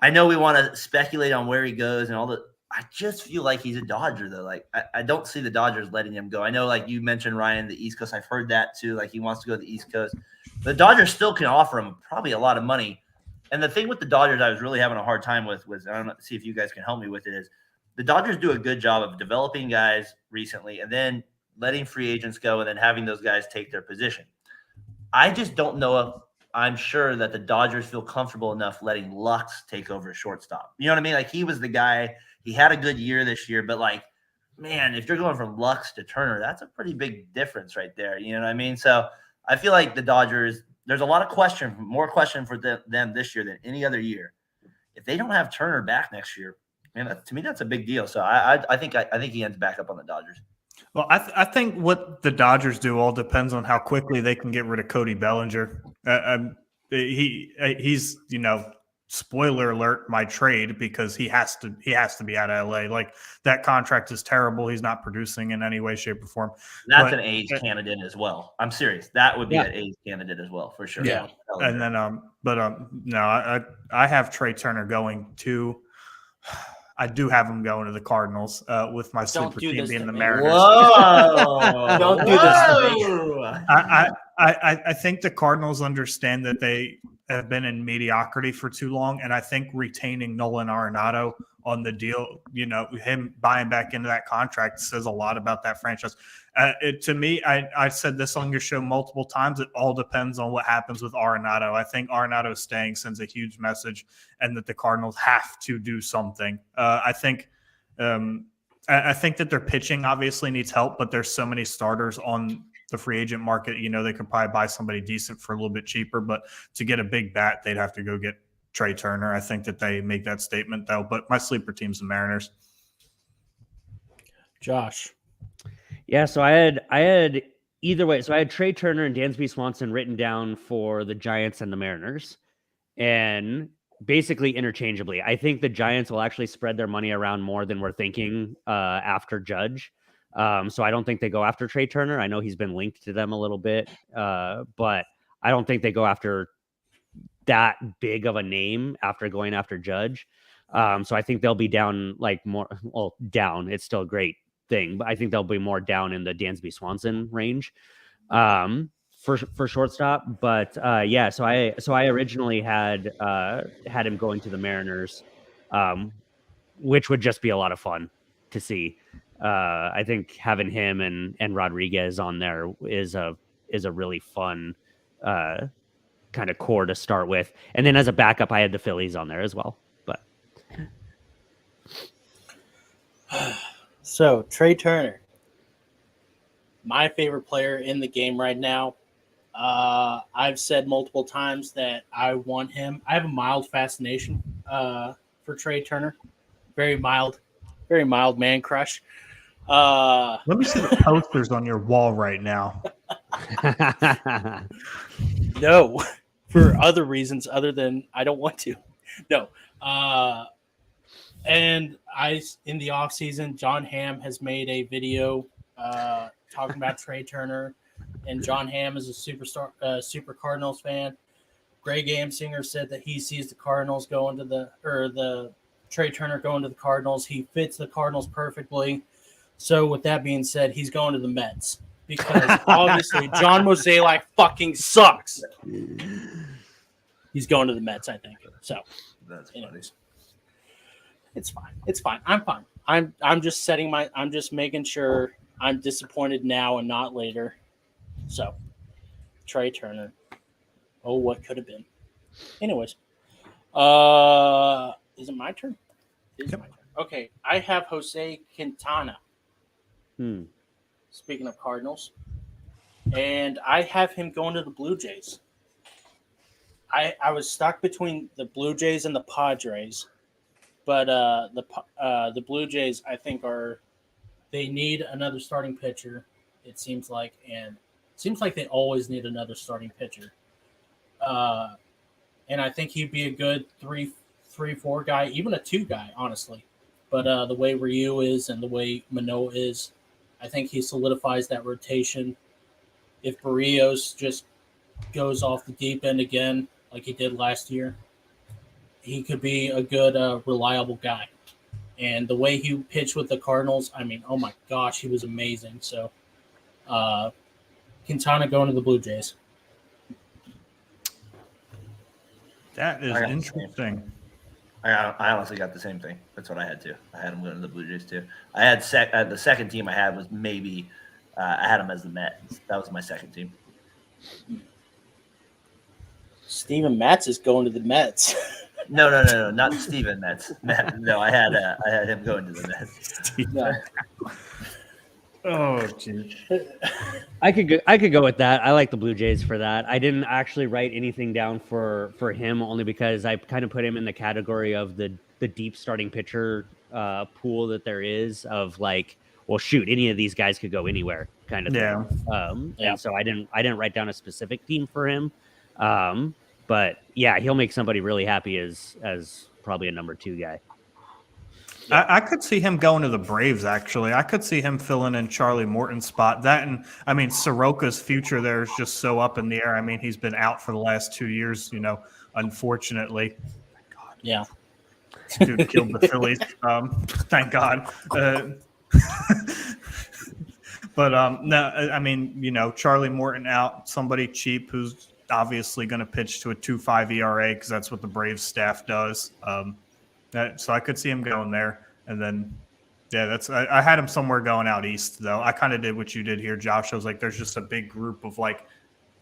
I know we want to speculate on where he goes and all the. I just feel like he's a Dodger, though. Like, I don't see the Dodgers letting him go. I know, like you mentioned, Ryan, the East Coast. I've heard that, too. Like, he wants to go to the East Coast. The Dodgers still can offer him probably a lot of money. And the thing with the Dodgers I was really having a hard time with was, I don't know, see if you guys can help me with it, is the Dodgers do a good job of developing guys recently and then letting free agents go and then having those guys take their position. I just don't know if I'm sure that the Dodgers feel comfortable enough letting Lux take over shortstop. You know what I mean? Like, he was the guy – he had a good year this year, but like, man, if you're going from Lux to Turner, that's a pretty big difference right there. You know what I mean? So I feel like the Dodgers, there's a lot of more question for them this year than any other year. If they don't have Turner back next year, man, to me, that's a big deal. So I think he ends back up on the Dodgers. Well, I think what the Dodgers do all depends on how quickly they can get rid of Cody Bellinger. He's spoiler alert, my trade, because he has to be out of LA. Like, that contract is terrible. He's not producing in any way, shape, or form. That's an A's candidate as well. I'm serious. That would be an A's candidate as well, for sure. Yeah. And then no, I have Trey Turner going to. I do have him going to the Cardinals with my sleeper team being the Mariners. Whoa! Don't do this to me. I think the Cardinals understand that they have been in mediocrity for too long, and I think retaining Nolan Arenado on the deal, him buying back into that contract says a lot about that franchise. To me, I said this on your show multiple times. It all depends on what happens with Arenado. I think Arenado staying sends a huge message, and that the Cardinals have to do something. I think that their pitching obviously needs help, but there's so many starters on the free agent market. They could probably buy somebody decent for a little bit cheaper, but to get a big bat, they'd have to go get Trey Turner. I think that they make that statement though, but my sleeper team's the Mariners. Josh. Yeah, so I had either way. So I had Trey Turner and Dansby Swanson written down for the Giants and the Mariners, and basically interchangeably. I think the Giants will actually spread their money around more than we're thinking after Judge. So I don't think they go after Trey Turner. I know he's been linked to them a little bit, but I don't think they go after that big of a name after going after Judge. So I think they'll be down down. It's still a great thing, but I think they'll be more down in the Dansby Swanson range for shortstop. But so I originally had him going to the Mariners, which would just be a lot of fun. to see. I think having him and Rodriguez on there is a really fun kind of core to start with. And then as a backup, I had the Phillies on there as well. But So Trey Turner, my favorite player in the game right now. I've said multiple times that I want him. I have a mild fascination for Trey Turner. Very mild man crush. Let me see the posters on your wall right now. No, for other reasons other than I don't want to. No. And in the off season, John Hamm has made a video talking about Trey Turner, and John Hamm is a super Cardinals fan. Greg Amsinger said that he sees the Cardinals going to the Trey Turner going to the Cardinals. He fits the Cardinals perfectly. So with that being said, he's going to the Mets because obviously John Mozeliak fucking sucks. He's going to the Mets, I think. So That's anyways. It's fine. It's fine. I'm fine. I'm just I'm just making sure I'm disappointed now and not later. So Trey Turner. Oh, what could have been. Anyways. Is it my turn? It is my turn. Okay. I have Jose Quintana. Speaking of Cardinals. And I have him going to the Blue Jays. I was stuck between the Blue Jays and the Padres. But the Blue Jays, I think, they need another starting pitcher, it seems like. And it seems like they always need another starting pitcher. And I think he'd be a good 3-4 guy, even a 2 guy, honestly. But the way Ryu is and the way Manoah is, I think he solidifies that rotation. If Barrios just goes off the deep end again, like he did last year, he could be a good, reliable guy. And the way he pitched with the Cardinals, I mean, oh my gosh, he was amazing. So, Quintana going to the Blue Jays. That is interesting. I honestly got the same thing. That's what I had too. I had him going to the Blue Jays too. I had the second team I had was maybe I had him as the Mets. That was my second team. Steven Matz is going to the Mets. No, not Steven Mets. No, I had him going to the Mets. No. Oh, geez. I could go with that. I like the Blue Jays for that. I didn't actually write anything down for him only because I kind of put him in the category of the deep starting pitcher pool that there is of like, well, shoot, any of these guys could go anywhere kind of thing. And so I didn't write down a specific team for him. But yeah, he'll make somebody really happy as probably a number 2 guy. Yeah. I could see him going to the Braves, actually. I could see him filling in Charlie Morton's spot. That and, I mean, Soroka's future there is just so up in the air. I mean, he's been out for the last 2 years, unfortunately. Thank God. Yeah. This dude killed the Phillies. Thank God. But, no, I mean, Charlie Morton out, somebody cheap who's obviously going to pitch to a 2.5 ERA because that's what the Braves staff does. So I could see him going there. And then, yeah, I had him somewhere going out east, though. I kind of did what you did here, Josh. I was like, there's just a big group of, like,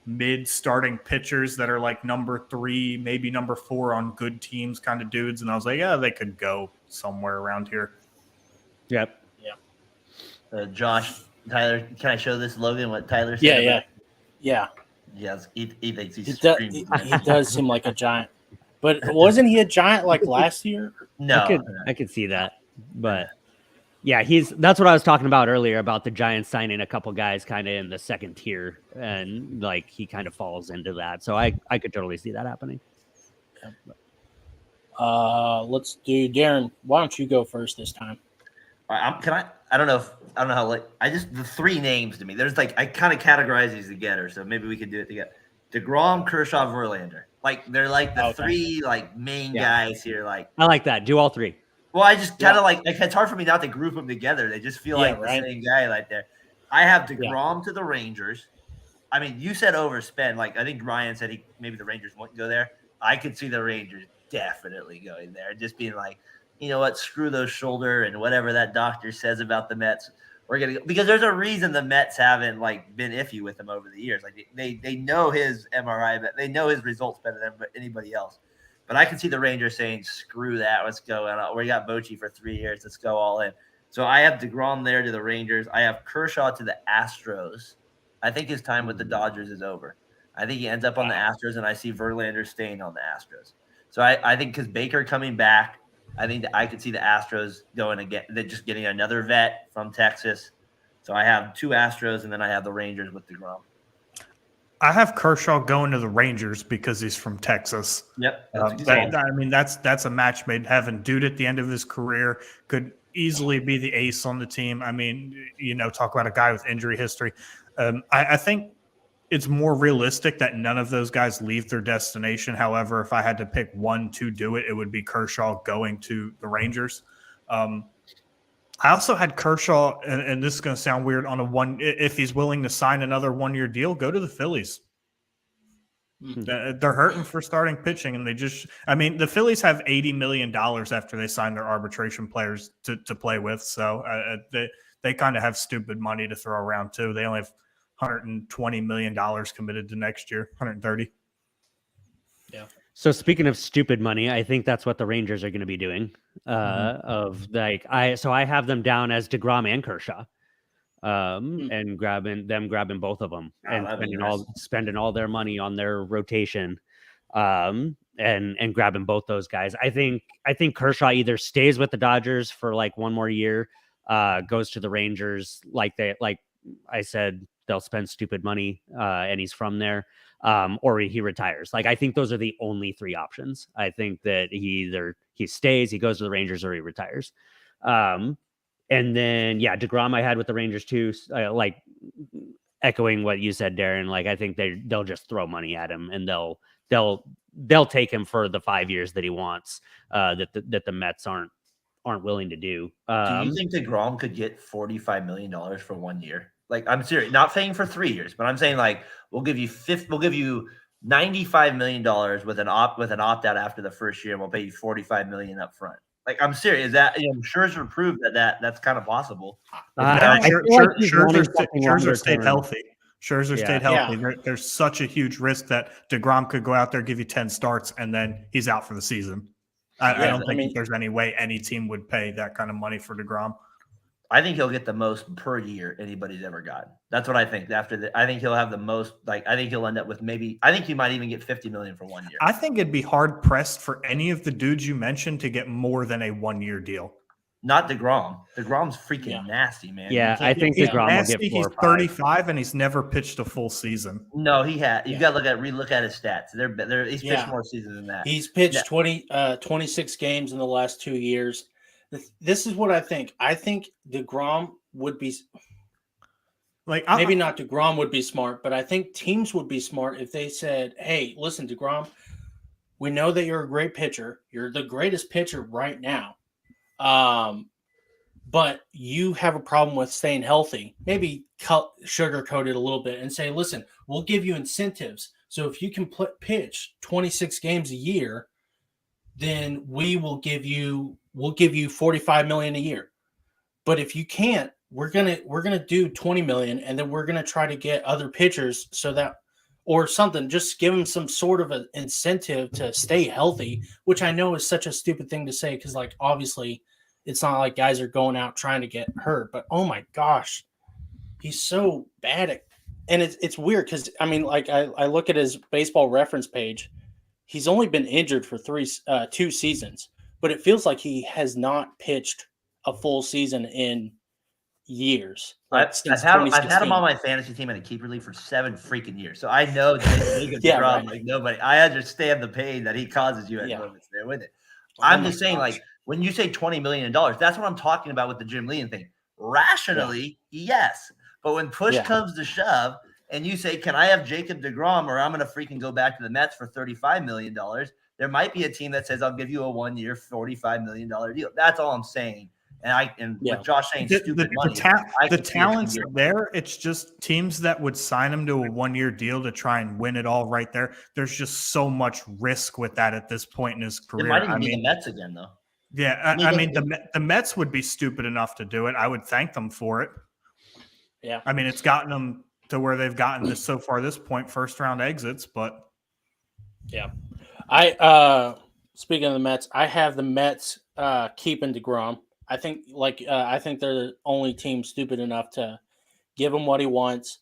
mid-starting pitchers that are, like, number 3, maybe number 4 on good teams kind of dudes. And I was like, yeah, they could go somewhere around here. Yep. Yeah. Josh, Tyler, can I show this Logan what Tyler said? Yeah. Yes, he thinks he's he does seem like a giant. But wasn't he a giant like last year? No. I could see that. But yeah, that's what I was talking about earlier about the Giants signing a couple guys kind of in the second tier, and like he kind of falls into that. So I could totally see that happening. Let's do Darren. Why don't you go first this time? All right, I don't know how the 3 names to me. There's like I kind of categorize these together, so maybe we could do it together. DeGrom, Kershaw, Verlander. Like they're like the 3 like main guys here. Like I like that. Do all 3. Well, I just kind of like it's hard for me not to group them together. They just feel like the same guy right there. I have DeGrom to the Rangers. I mean, you said overspend. Like I think Ryan said maybe the Rangers wouldn't go there. I could see the Rangers definitely going there. Just being like you know what, screw those shoulder and whatever that doctor says about the Mets. We're gonna go, because there's a reason the Mets haven't like been iffy with him over the years. Like they know his MRI, but they know his results better than anybody else. But I can see the Rangers saying, "Screw that, let's go." And we got Bochy for 3 years. Let's go all in. So I have DeGrom there to the Rangers. I have Kershaw to the Astros. I think his time with the Dodgers is over. I think he ends up on the Astros, and I see Verlander staying on the Astros. So I think because Baker coming back, I think that I could see the Astros going again. They're just getting another vet from Texas. So I have 2 Astros, and then I have the Rangers with DeGrom. I have Kershaw going to the Rangers because he's from Texas. Yep. That's a match made in heaven. Dude at the end of his career could easily be the ace on the team. I mean, talk about a guy with injury history. I think it's more realistic that none of those guys leave their destination. However, if I had to pick one to do it, it would be Kershaw going to the Rangers. I also had Kershaw, and this is going to sound weird, on if he's willing to sign another 1-year deal, go to the Phillies. They're hurting for starting pitching, and the Phillies have $80 million after they sign their arbitration players to play with. So they kind of have stupid money to throw around too. They only have $120 million committed to next year, 130. Yeah. So speaking of stupid money, I think that's what the Rangers are going to be doing. I have them down as DeGrom and Kershaw, and grabbing both of them and spending all their money on their rotation, and grabbing both those guys. I think Kershaw either stays with the Dodgers for like one more year, goes to the Rangers, like I said, they'll spend stupid money, and he's from there. Or he retires. Like, I think those are the only 3 options. I think that he stays, he goes to the Rangers, or he retires. And then, DeGrom I had with the Rangers too, like echoing what you said, Darren. Like, I think they'll just throw money at him, and they'll take him for the 5 years that he wants, that the Mets aren't willing to do. Do you think DeGrom could get $45 million for 1 year? Like, I'm serious, not saying for 3 years, but I'm saying like we'll give you $95 million with an opt out after the first year, and we'll pay you $45 million up front. Like, I'm serious. Is that Scherzer proved that's kind of possible? Scherzer stayed healthy. Scherzer stayed healthy. Yeah. There's such a huge risk that DeGrom could go out there, give you 10 starts, and then he's out for the season. I don't think there's any way any team would pay that kind of money for DeGrom. I think he'll get the most per year anybody's ever gotten. That's what I think. I think he'll have the most. Like, I think he'll end up with I think he might even get $50 million for 1 year. I think it'd be hard pressed for any of the dudes you mentioned to get more than a 1-year deal. Not DeGrom. DeGrom's freaking nasty, man. Yeah, I think DeGrom will get 4 or 5. He's 35 and he's never pitched a full season. No, he had. You got to relook at his stats. He's pitched more seasons than that. He's pitched 26 games in the last 2 years. This is what I think. I think DeGrom would be maybe not DeGrom would be smart, but I think teams would be smart if they said, "Hey, listen, DeGrom, we know that you're a great pitcher. You're the greatest pitcher right now. But you have a problem with staying healthy. Maybe sugarcoat it a little bit and say, listen, we'll give you incentives. So if you can pitch 26 games a year, then we'll give you $45 million a year. But if you can't, we're gonna do $20 million, and then we're gonna try to get other pitchers or something. Just give them some sort of an incentive to stay healthy, which I know is such a stupid thing to say because, like, obviously it's not like guys are going out trying to get hurt. But oh my gosh, he's so bad at, and it's weird because I look at his baseball reference page. He's only been injured for 2 seasons, but it feels like he has not pitched a full season in years. I've had him on my fantasy team in a keeper league for 7 freaking years, so I know like nobody. I understand the pain that he causes you at moments there with it. I'm just saying, like, when you say $20 million, that's what I'm talking about with the Jim Leland thing. Rationally, yes, but when push comes to shove, and you say, "Can I have Jacob DeGrom, or I'm going to freaking go back to the Mets for $35 million?" There might be a team that says, "I'll give you a 1-year, $45 million deal." That's all I'm saying. With Josh saying stupid money, the talent's there. It's just teams that would sign him to a 1-year deal to try and win it all right there. There's just so much risk with that at this point in his career. It might even be the Mets again, though. Yeah, I mean the Mets would be stupid enough to do it. I would thank them for it. Yeah. I mean, it's gotten them to where they've gotten this so far. This point, first round exits, but Yeah. Speaking of the Mets, I have the Mets keeping DeGrom. I think they're the only team stupid enough to give him what he wants,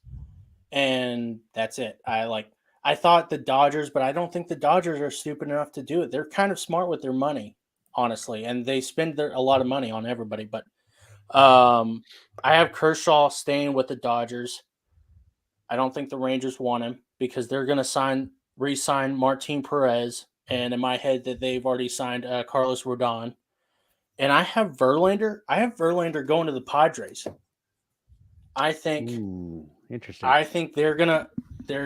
and that's it. I thought the Dodgers, but I don't think the Dodgers are stupid enough to do it. They're kind of smart with their money, honestly, and they spend a lot of money on everybody. But I have Kershaw staying with the Dodgers. I don't think the Rangers want him because they're going to re-sign Martin Perez, and in my head that they've already signed Carlos Rodon. And I have Verlander. Going to the Padres. I think. Ooh, interesting. I think they're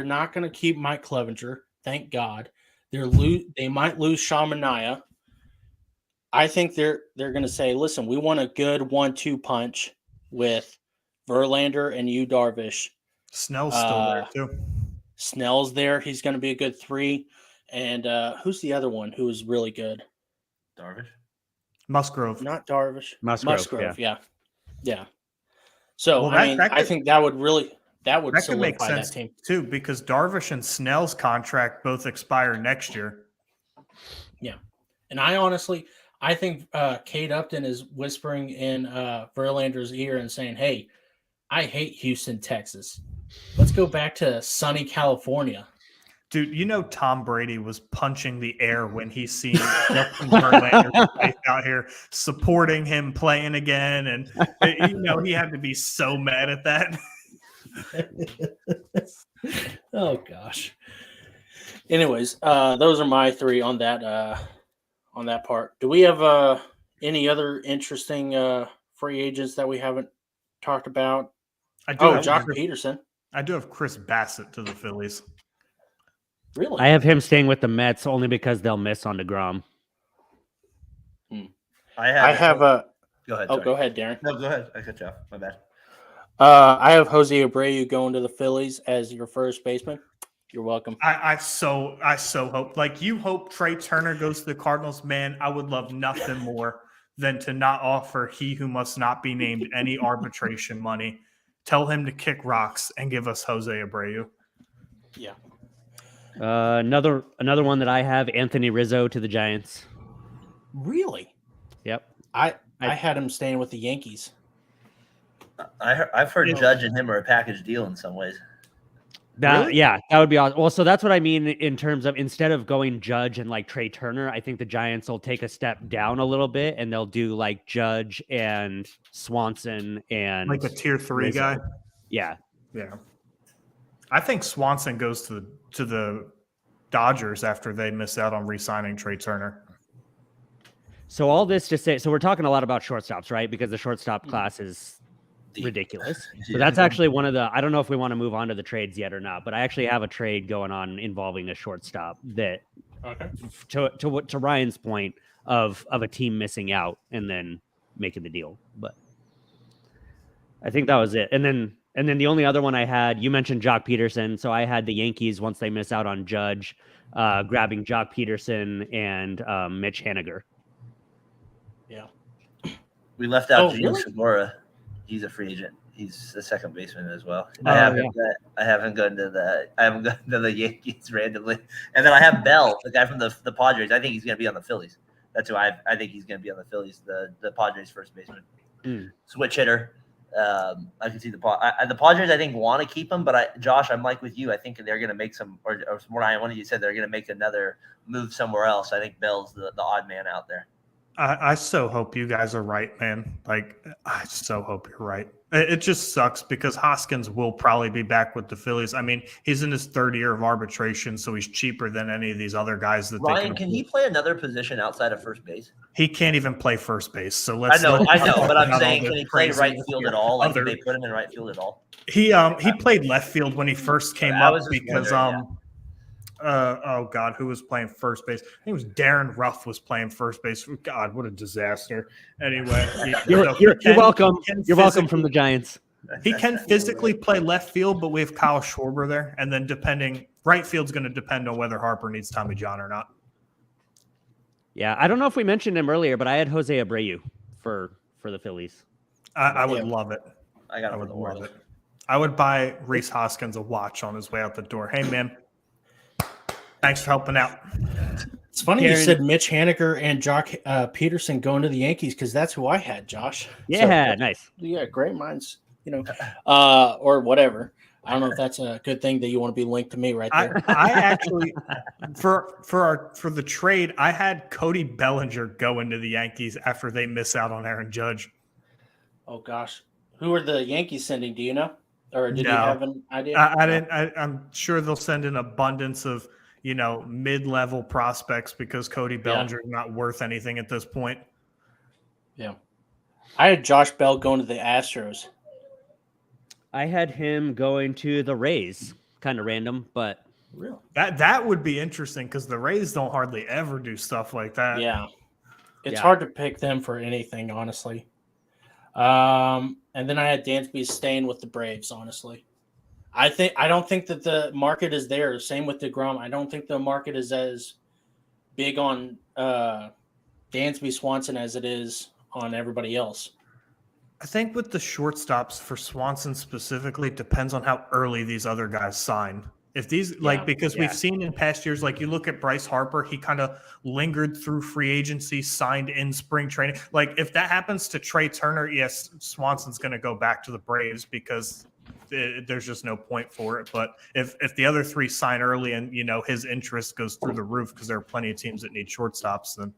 not gonna keep Mike Clevenger. Thank God. They might lose Sean Manaea. I think they're gonna say, listen, we want a good 1-2 punch with Verlander and Yu Darvish. Snell's still there too. Snell's there. He's gonna be a good 3. And who's the other one who is really good? Darvish. Musgrove. Not Darvish. Musgrove, Yeah. So Well, I think that would could make solidify sense that team. too, because Darvish and Snell's contract both expire next year. Yeah. And I think Kate Upton is whispering in Verlander's ear and saying, hey, I hate Houston, Texas. Let's go back to sunny California. Dude, you know Tom Brady was punching the air when he seen Justin Verlander out here supporting him playing again, and he had to be so mad at that. Oh gosh. Anyways, those are my 3 on that part. Do we have any other interesting free agents that we haven't talked about? Jock Peterson. I do have Chris Bassett to the Phillies. Really? I have him staying with the Mets only because they'll miss on DeGrom. I have a. Go ahead. Go ahead, Darren. No, go ahead. I cut you off. My bad. I have Jose Abreu going to the Phillies as your first baseman. You're welcome. I so hope, like you hope Trey Turner goes to the Cardinals, man. I would love nothing more than to not offer he who must not be named any arbitration money. Tell him to kick rocks and give us Jose Abreu. Yeah. Another one that I have, Anthony Rizzo to the Giants. Really? Yep. I had him staying with the Yankees. I've heard Judge and him are a package deal in some ways. Really? Yeah, that would be awesome. Well, so that's what I mean in terms of instead of going Judge and like Trey Turner, I think the Giants will take a step down a little bit and they'll do like Judge and Swanson and like a tier 3 Rizzo. guy. Yeah. I think Swanson goes to the Dodgers after they miss out on re-signing Trey Turner. So all this to say, so we're talking a lot about shortstops, right? Because the shortstop class is ridiculous. So that's actually one of the, I don't know if we want to move on to the trades yet or not, but I actually have a trade going on involving a shortstop that, to Ryan's point of a team missing out and then making the deal. But I think that was it. And then the only other one I had, you mentioned Jock Peterson. So I had the Yankees, once they miss out on Judge, grabbing Jock Peterson and Mitch Haniger. Yeah. We left out Gene Segura. He's a free agent. He's the second baseman as well. I haven't gone to the Yankees randomly. And then I have Bell, the guy from the Padres. I think he's going to be on the Phillies. That's who I think he's going to be on the Phillies, the Padres first baseman. Switch hitter. I can see the Padres. I think want to keep him, but Josh, I'm like with you. I think they're going to make some, or Ryan, one of you said they're going to make another move somewhere else. I think Bell's the odd man out there. I so hope you guys are right, man. Like, I so hope you're right. It just sucks because Hoskins will probably be back with the Phillies. I mean, he's in his 3rd year of arbitration, so he's cheaper than any of these other guys that Ryan, can he play another position outside of first base? He can't even play first base. So let's. I know, but I'm saying, can he play right field at all? Like, did they put him in right field at all? He played left field when he first came up because oh God, who was playing first base? I think it was Darren Ruff was playing first base. God, what a disaster. Anyway, you're welcome. You're welcome from the Giants. He can physically play left field, but we have Kyle Schwarber there. And then right field's going to depend on whether Harper needs Tommy John or not. Yeah, I don't know if we mentioned him earlier, but I had Jose Abreu for the Phillies. I would love it. I got I him for would the love Orioles. it. I would buy Reese Hoskins a watch on his way out the door. Hey, man, thanks for helping out. It's funny you Karen- said Mitch Haniger and Jock Peterson going to the Yankees because that's who I had, Josh. Yeah, nice. Yeah, great minds, or whatever. I don't know if that's a good thing that you want to be linked to me right there. I actually, for the trade, I had Cody Bellinger go into the Yankees after they miss out on Aaron Judge. Oh gosh, who are the Yankees sending? Do you know, or did you No. have an idea? I No? didn't. I'm sure they'll send an abundance of mid-level prospects because Cody Bellinger is not worth anything at this point. Yeah, I had Josh Bell going to the Astros. I had him going to the Rays. Kind of random, but Really? That would be interesting because the Rays don't hardly ever do stuff like that. Yeah, it's Yeah. hard to pick them for anything, honestly. And then I had Dansby staying with the Braves. Honestly, I don't think that the market is there. Same with DeGrom. I don't think the market is as big on Dansby Swanson as it is on everybody else. I think with the shortstops for Swanson specifically, it depends on how early these other guys sign. If these because we've seen in past years, like you look at Bryce Harper, he kind of lingered through free agency, signed in spring training. Like if that happens to Trey Turner, yes, Swanson's going to go back to the Braves because there's just no point for it. But if the other three sign early and his interest goes through the roof because there are plenty of teams that need shortstops, then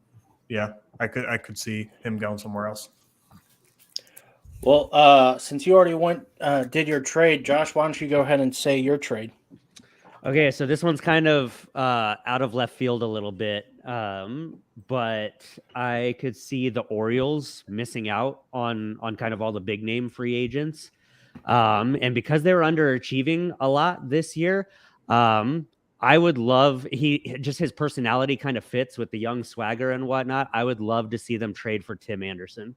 yeah, I could see him going somewhere else. Well, since you already did your trade, Josh, why don't you go ahead and say your trade? okay. So this one's kind of out of left field a little bit, but I could see the Orioles missing out on kind of all the big name free agents, and because they were underachieving a lot this year. I would love his personality kind of fits with the young swagger and whatnot. I would love to see them trade for Tim Anderson.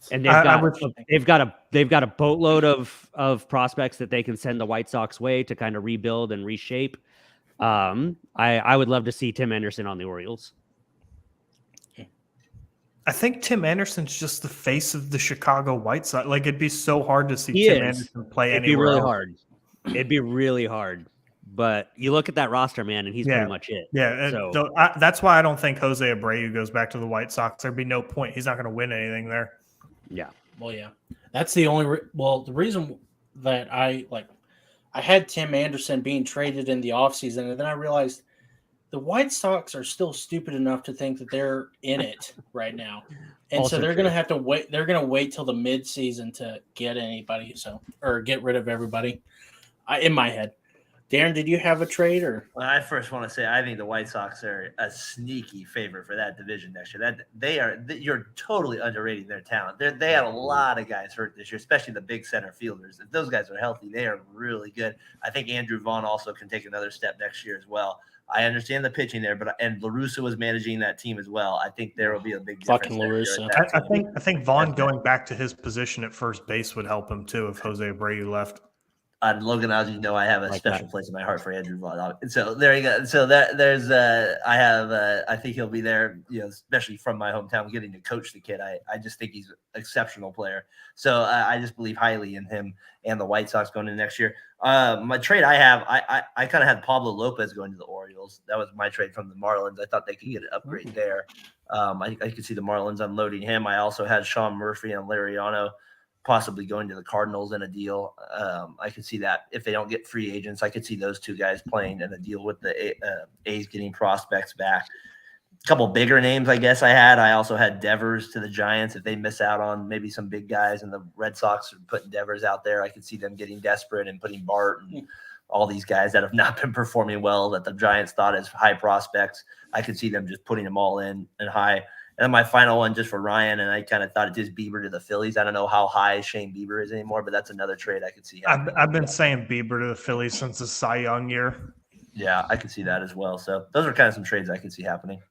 And they've got a boatload of prospects that they can send the White Sox way to kind of rebuild and reshape. I would love to see Tim Anderson on the Orioles. I think Tim Anderson's just the face of the Chicago White Sox. Like it'd be so hard to see Anderson play anywhere. It'd be really else. hard. It'd be really hard. But you look at that roster, man, and he's pretty much it. Yeah, so that's why I don't think Jose Abreu goes back to the White Sox. There'd be no point. He's not going to win anything there. Yeah. Well, yeah, that's the only. The reason that I had Tim Anderson being traded in the offseason, and then I realized the White Sox are still stupid enough to think that they're in it right now, and Also so they're true. going to have to wait. They're going to wait till the mid-season to get anybody, or get rid of everybody. In my head, Darren, did you have a trade or? Well, I first want to say I think the White Sox are a sneaky favorite for that division next year. You're totally underrating their talent. They had a lot of guys hurt this year, especially the big center fielders. If those guys are healthy, they are really good. I think Andrew Vaughn also can take another step next year as well. I understand the pitching there, and LaRussa was managing that team as well. I think there will be a big difference. Fucking LaRussa. I think Vaughn going back to his position at first base would help him too if Jose Abreu left. Logan, as you know, I have a Like special that. place in my heart for Andrew Vaughn. So there you go. So I think he'll be there, especially from my hometown, getting to coach the kid. I just think he's an exceptional player. So I just believe highly in him and the White Sox going into next year. My trade I kind of had Pablo Lopez going to the Orioles. That was my trade from the Marlins. I thought they could get an upgrade there. I could see the Marlins unloading him. I also had Sean Murphy and Liriano possibly going to the Cardinals in a deal. I could see that if they don't get free agents, I could see those two guys playing in a deal with the A's getting prospects back. A couple bigger names, I guess I also had Devers to the Giants. If they miss out on maybe some big guys and the Red Sox are putting Devers out there, I could see them getting desperate and putting Bart and all these guys that have not been performing well that the Giants thought as high prospects. I could see them just putting them all in and high. And then my final one just for Ryan, and I kind of thought it just Bieber to the Phillies. I don't know how high Shane Bieber is anymore, but that's another trade I could see. I've been saying Bieber to the Phillies since the Cy Young year. Yeah, I could see that as well. So those are kind of some trades I could see happening.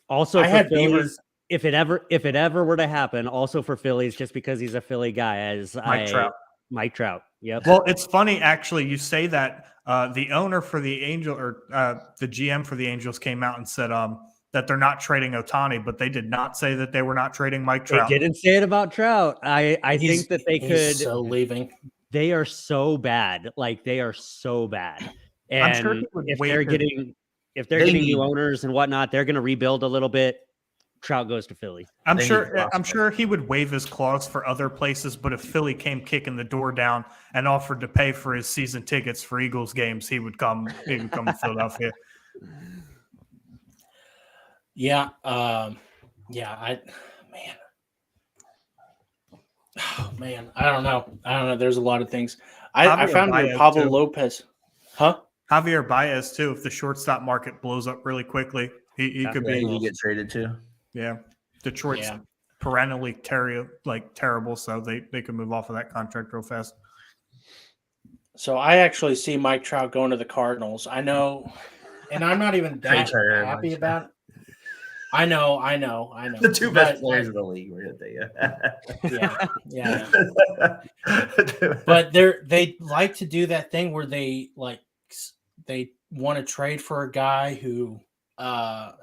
Also, I for had Phillies, if it ever were to happen, also for Phillies, just because he's a Philly guy, Mike Trout. Mike Trout. Yep. Well, it's funny actually. You say that the owner for the the GM for the Angels came out and said that they're not trading Ohtani, but they did not say that they were not trading Mike They Trout. didn't say it about Trout. I think that they could. So leaving. They are so bad. Like they are so bad. And I'm sure he would if wait they're to- getting new owners and whatnot, they're going to rebuild a little bit. Trout goes to Philly. I'm sure he would waive his clause for other places, but if Philly came kicking the door down and offered to pay for his season tickets for Eagles games, he would come to Philadelphia. Yeah. Man, I don't know. There's a lot of things. I Javier found Baez, Pablo too. Lopez. Huh? Javier Baez too. If the shortstop market blows up really quickly, he could He be. will get traded too. Yeah, Detroit's perennially terrible, so they could move off of that contract real fast. So I actually see Mike Trout going to the Cardinals. I know, and I'm not even that happy about it. I know. The two best players in the league. We're gonna Yeah. But they like to do that thing where they want to trade for a guy who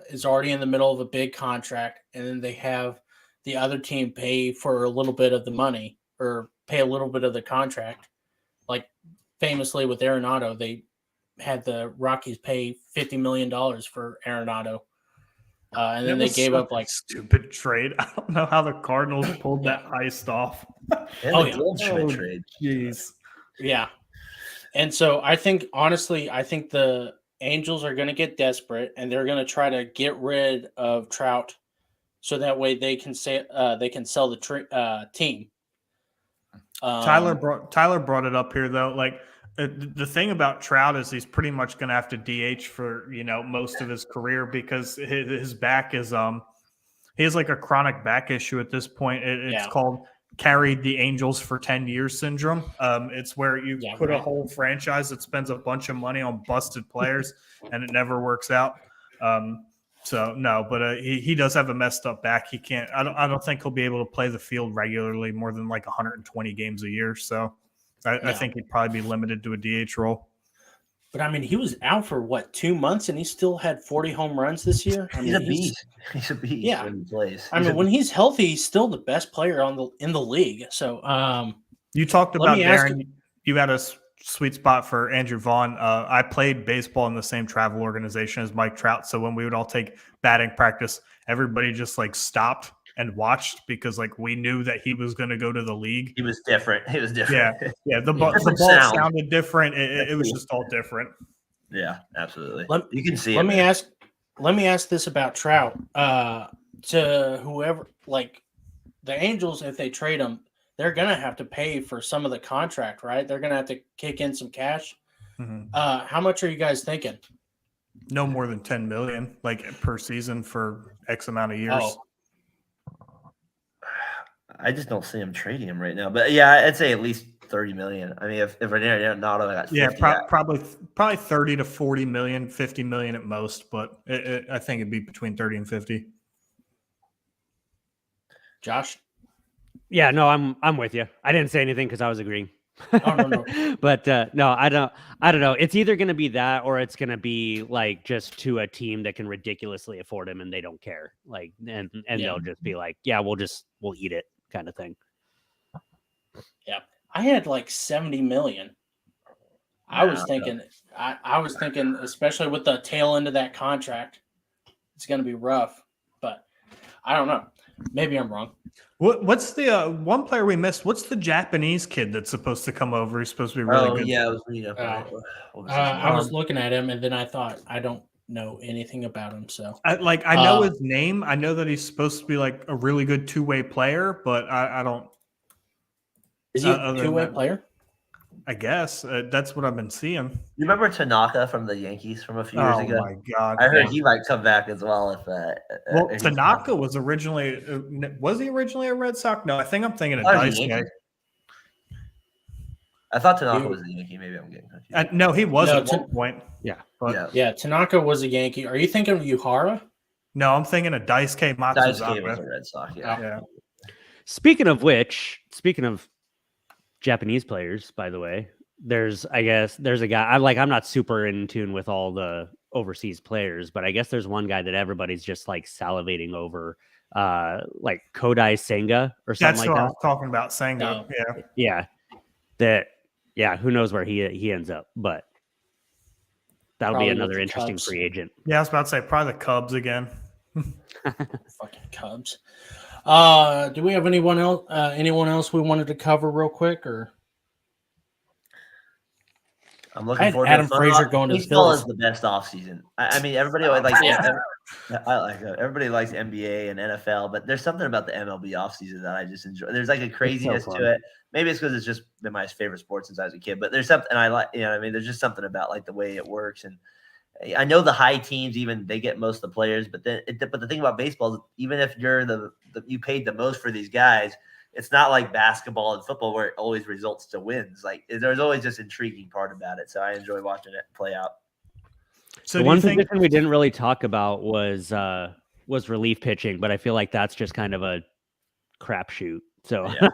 is already in the middle of a big contract, and then they have the other team pay for a little bit of the money or pay a little bit of the contract. Like famously with Arenado, they had the Rockies pay $50 million for Arenado. And then they gave up like stupid trade. I don't know how the Cardinals pulled that heist off. Trade. Jeez. Yeah. And so I think the Angels are going to get desperate and they're going to try to get rid of Trout so that way they can sell the team. Tyler brought it up here though. Like the thing about Trout is he's pretty much going to have to DH for most of his career because his back is he has like a chronic back issue at this point. It's called carried the Angels for 10 years syndrome. It's where you put a whole franchise that spends a bunch of money on busted players and it never works out. So no, but he does have a messed up back. He can't. I don't think he'll be able to play the field regularly more than like 120 games a year. So I think he'd probably be limited to a DH role. But I mean, he was out for 2 months, and he still had 40 home runs this year. I mean, he's a beast. He's a beast. Yeah, when he plays. When he's healthy, he's still the best player in the league. So you talked about Darren. You had a sweet spot for Andrew Vaughn. I played baseball in the same travel organization as Mike Trout. So when we would all take batting practice, everybody just like stopped and watched because like we knew that he was going to go to the league. He was different. Yeah. The ball sounded different. It was just all different. Yeah, absolutely. You can see. Let me ask this about Trout. To whoever, like the Angels, if they trade him, they're gonna have to pay for some of the contract, right? They're gonna have to kick in some cash. Mm-hmm. How much are you guys thinking? No more than $10 million, like per season for X amount of years. Oh. I just don't see him trading him right now. But yeah, I'd say at least 30 million. I mean, if Arenado got 50, probably 30 to 40 million, 50 million at most, but I think it'd be between 30 and 50. Josh? Yeah, no, I'm with you. I didn't say anything because I was agreeing. Oh, no. But no, I don't know. It's either going to be that or it's going to be like just to a team that can ridiculously afford him and they don't care. Like, and they'll just be like, yeah, we'll eat it kind of thing. Yeah. I had like 70 million. I was thinking, especially with the tail end of that contract, it's going to be rough, but I don't know. Maybe I'm wrong. What's the one player we missed? What's the Japanese kid that's supposed to come over? He's supposed to be really good. Yeah, I was looking at him, and then I thought, I don't know anything about him. So I know his name. I know that he's supposed to be like a really good two-way player, but I don't. Is he a two-way player? I guess that's what I've been seeing. You remember Tanaka from the Yankees from a few years ago? Oh my God! I heard he might come back as well. If Tanaka was originally a Red Sox? No, I think I'm thinking of Daisuke. I thought Tanaka was the Yankee. Maybe I'm getting confused. No, he was at one point. Yeah, Tanaka was a Yankee. Are you thinking of Uhara? No, I'm thinking of Daisuke Matsuzaka. Daisuke was a Red Sox. Yeah. Speaking of Japanese players, by the way, there's a guy I'm not super in tune with all the overseas players, but I guess there's one guy that everybody's just like salivating over, like Kodai Senga or something That's like what I that. was talking about, Senga. No. Yeah. Who knows where he ends up, but that'll Probably be with another the interesting Cubs. free agent. Yeah, I was about to say probably the Cubs again. Fucking Cubs. Do we have anyone else we wanted to cover real quick, or? I'm looking forward Adam to a fun Frazier off- going to the baseball Phillies. is the best offseason. I mean, everybody always likes Yeah. everybody likes NBA and NFL, but there's something about the MLB offseason that I just enjoy. There's like a craziness fun. to it. Maybe it's because it's just been my favorite sport since I was a kid, but there's something I like. You know what I mean? There's just something about like the way it works, and I know the high teams even they get most of the players, but the thing about baseball is even if you're you paid the most for these guys. It's not like basketball and football where it always results to wins. Like there's always this intriguing part about it. So I enjoy watching it play out. So The do one you think position we didn't really talk about was relief pitching, but I feel like that's just kind of a crapshoot. So Yeah.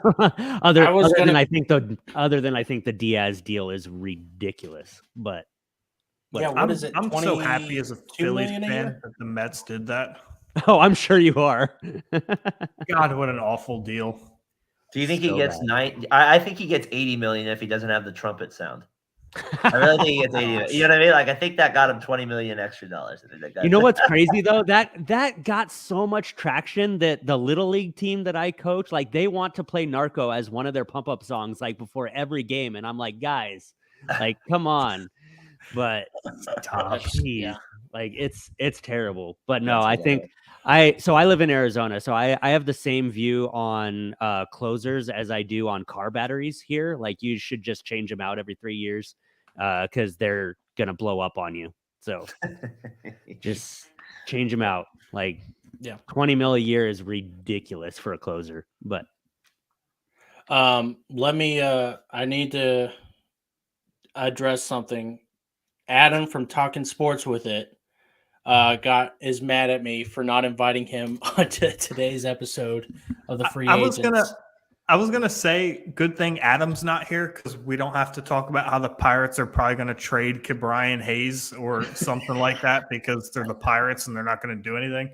other than I think the Diaz deal is ridiculous, but Yeah, what I'm, is it? I'm so happy as a 22 Phillies million a fan year? that the Mets did that. oh, I'm sure you are. God, what an awful deal. Do you think So he gets bad. 9? I think he gets 80 million if he doesn't have the trumpet sound. I really think he gets 80 million. You know what I mean? Like I think that got him 20 million extra dollars. You know what's crazy though? That got so much traction that the little league team that I coach, like they want to play Narco as one of their pump up songs, like before every game. And I'm like, guys, like, come on. But geez, Yeah. like it's terrible. But no, That's I hilarious. think I live in Arizona, so I have the same view on closers as I do on car batteries here. Like you should just change them out every 3 years because they're gonna blow up on you. So just change them out. Like 20 mil a year is ridiculous for a closer. But let me I need to address something. Adam from Talking Sports with It is mad at me for not inviting him onto today's episode of the free agents. I was gonna say, good thing Adam's not here because we don't have to talk about how the Pirates are probably gonna trade Brian Hayes or something like that because they're the Pirates and they're not gonna do anything.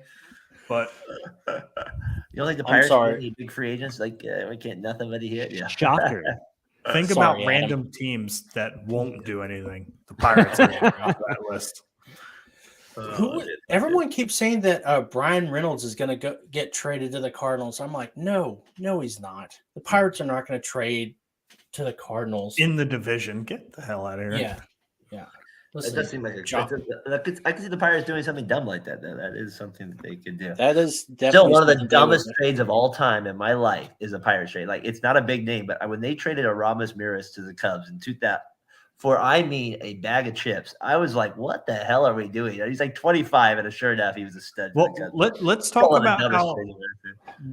But you don't think the Pirates are any big free agents? Like we can't nothing but here. Yeah. shocker. Think about random teams that won't do anything. The Pirates are off that list. Everyone keeps saying that Brian Reynolds is going to get traded to the Cardinals. I'm like, no, he's not. The Pirates are not going to trade to the Cardinals in the division. Get the hell out of here. Yeah. Listen, it does seem like I can see the Pirates doing something dumb like that. Though. That is something that they could do. That is definitely still one of the dumbest trades of all time in my life is a Pirates trade. Like it's not a big name, but when they traded Aramis Miras to the Cubs in 2000, for a bag of chips, I was like, "What the hell are we doing?" He's like 25, and sure enough, he was a stud. Well, let's talk about how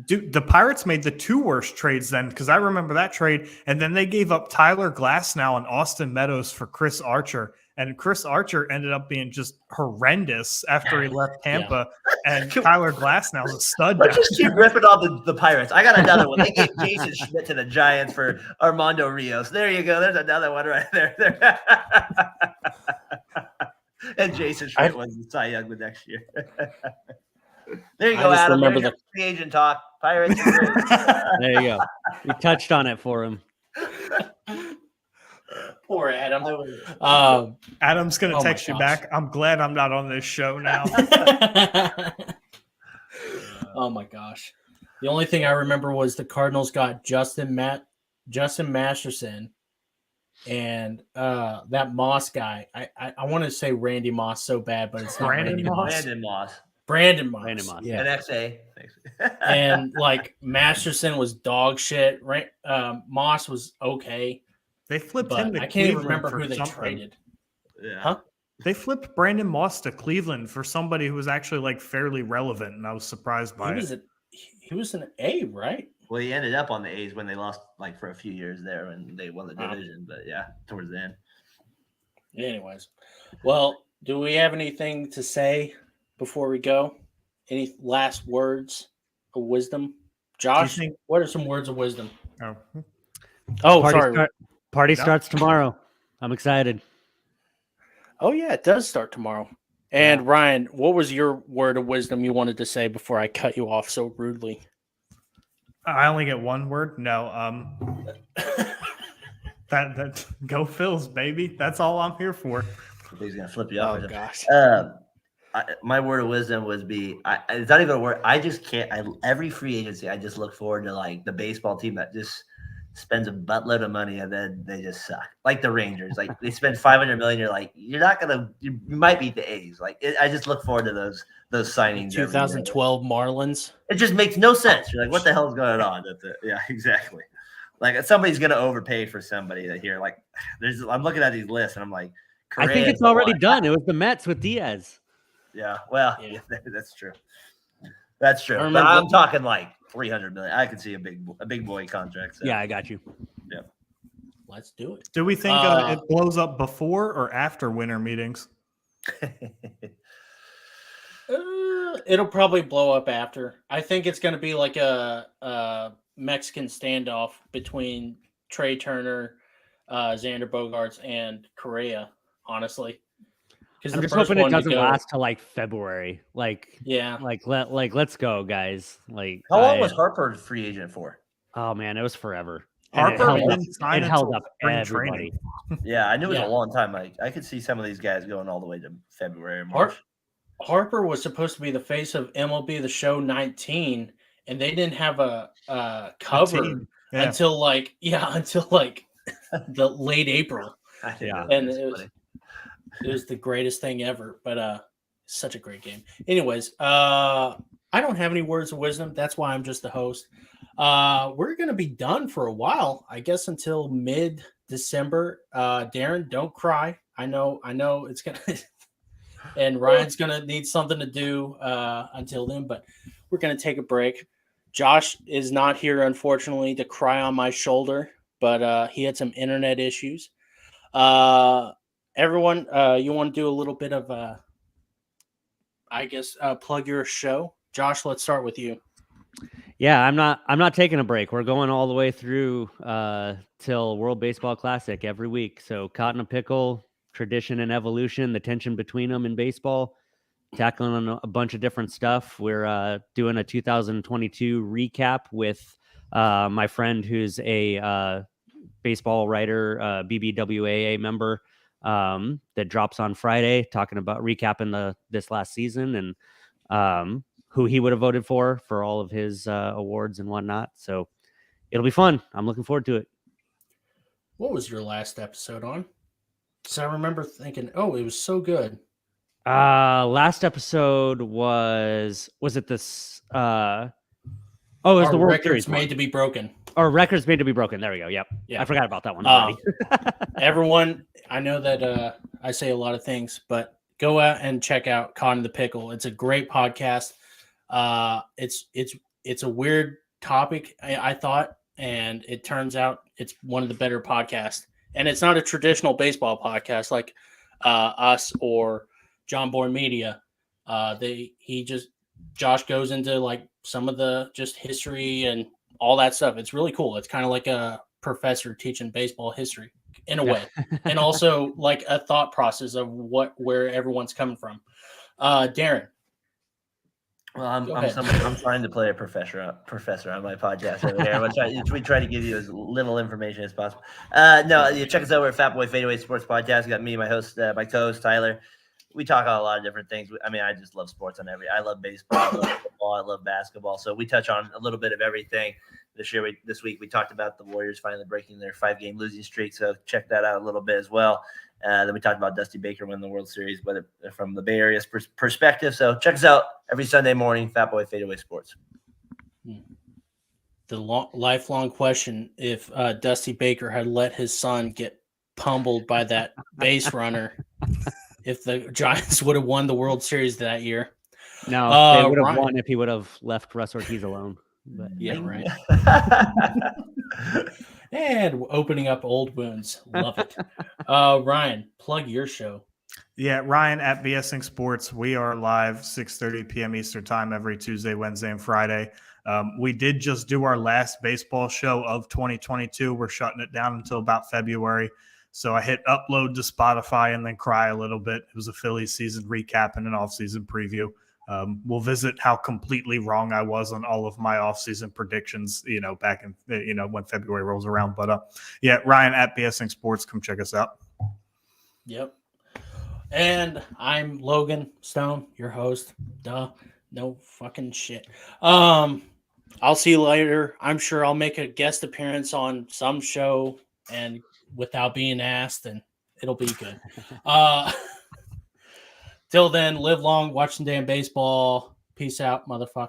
the Pirates made the two worst trades then, because I remember that trade, and then they gave up Tyler Glasnow and Austin Meadows for Chris Archer. And Chris Archer ended up being just horrendous after he left Tampa. And Tyler Glasnow's a stud. Let's just keep ripping off the Pirates. I got another one. They gave Jason Schmidt to the Giants for Armando Rios. There you go. There's another one right there. And Jason Schmidt was the Cy Young the next year. There you go, Adam. Remember the free agent talk. Pirates. There you go. We touched on it for him. Poor Adam. Adam's going to text you back. I'm glad I'm not on this show now. Oh, my gosh. The only thing I remember was the Cardinals got Justin Masterson and that Moss guy. I want to say Randy Moss so bad, but it's not Brandon Moss. Brandon Moss. Yeah. An XA. And like Masterson was dog shit. Right? Moss was okay. They flipped him to I can't even Cleveland remember who they something. traded. Yeah. Huh? They flipped Brandon Moss to Cleveland for somebody who was actually like fairly relevant, and I was surprised by it. He was an A, right? Well, he ended up on the A's when they lost like for a few years there when they won the division, but yeah, towards the end. Anyways, well, do we have anything to say before we go? Any last words of wisdom? Josh, what are some words of wisdom? Oh, sorry. Party starts tomorrow. I'm excited. Oh yeah, it does start tomorrow. And Ryan, what was your word of wisdom you wanted to say before I cut you off so rudely? I only get one word. No. That go Phils, baby. That's all I'm here for. He's gonna flip you off. Oh gosh. My word of wisdom would be it's not even a word. I just can't. Every free agency, I just look forward to like the baseball team that just spends a buttload of money and then they just suck. Like the Rangers, like they spend $500 million. You're like, you might beat the A's. Like I just look forward to those signings. 2012 Marlins. It just makes no sense. You're like, what the hell is going on? Yeah, exactly. Like somebody's gonna overpay for somebody that here. Like I'm looking at these lists and I'm like, I think it's already done. It was the Mets with Diaz. Yeah, well, yeah, that's true. That's true. But I'm talking like $300 million. I could see a big boy contract. So. Yeah, I got you. Yeah, let's do it. Do we think it blows up before or after winter meetings? It'll probably blow up after. I think it's going to be like a Mexican standoff between Trey Turner, Xander Bogaerts, and Correa. Honestly. I'm just hoping it doesn't last till like February. Like, yeah, let's go, guys. Like, how long was Harper free agent for? Oh man, it was forever. Harper it held up everybody. Yeah, I knew it was a long time. Like, I could see some of these guys going all the way to February or March. Harper was supposed to be the face of MLB The Show 19, and they didn't have a cover until like the late April. Yeah, and it was the greatest thing ever, but such a great game. Anyways, I don't have any words of wisdom. That's why I'm just the host. We're going to be done for a while, I guess, until mid-December. Darren, don't cry. I know it's going to – and Ryan's going to need something to do until then, but we're going to take a break. Josh is not here, unfortunately, to cry on my shoulder, but he had some internet issues. Everyone, you want to do a little bit of, plug your show. Josh, let's start with you. Yeah, I'm not taking a break. We're going all the way through till World Baseball Classic every week. So Caught in a Pickle, Tradition and Evolution, the tension between them in baseball, tackling a bunch of different stuff. We're doing a 2022 recap with my friend who's a baseball writer, BBWAA member. That drops on Friday, talking about recapping this last season and who he would have voted for all of his awards and whatnot. So it'll be fun. I'm looking forward to it. What was your last episode on? Because I remember thinking, oh, it was so good. Last episode was it this? It was the World Series made to be broken. Or records made to be broken. There we go. Yep. Yeah. I forgot about that one already. Everyone, I know that I say a lot of things, but go out and check out Caught in the Pickle. It's a great podcast. It's a weird topic, I thought, and it turns out it's one of the better podcasts. And it's not a traditional baseball podcast like us or John Bourne Media. Josh goes into like some of the just history and all that stuff. It's really cool. It's kind of like a professor teaching baseball history in a way, and also like a thought process of where everyone's coming from. Darren. Well, I'm trying to play a professor on my podcast over here. We try to give you as little information as possible. You check us out. We're at Fat Boy Fadeaway Sports Podcast. We got me, my host, my co-host Tyler. We talk on a lot of different things. I mean, I just love sports I love baseball, I love football, I love basketball. So we touch on a little bit of everything. This week we talked about the Warriors finally breaking their 5-game losing streak. So check that out a little bit as well. Then we talked about Dusty Baker winning the World Series, but from the Bay Area's perspective. So check us out every Sunday morning, Fat Boy Fadeaway Sports. The lifelong question: if Dusty Baker had let his son get pummeled by that base runner, if the Giants would have won the World Series that year. No, they would have won if he would have left Russ Ortiz alone. But yeah, right. And opening up old wounds. Love it. Ryan, plug your show. Yeah, Ryan at BSing Sports. We are live 6:30 p.m. Eastern time every Tuesday, Wednesday, and Friday. We did just do our last baseball show of 2022. We're shutting it down until about February. So I hit upload to Spotify and then cry a little bit. It was a Phillies season recap and an offseason preview. We'll visit how completely wrong I was on all of my offseason predictions, back in, when February rolls around. But yeah, Ryan at BSing Sports, come check us out. Yep. And I'm Logan Stone, your host. Duh. No fucking shit. I'll see you later. I'm sure I'll make a guest appearance on some show and without being asked, and it'll be good. Till then, live long, watch some damn baseball. Peace out, motherfucker.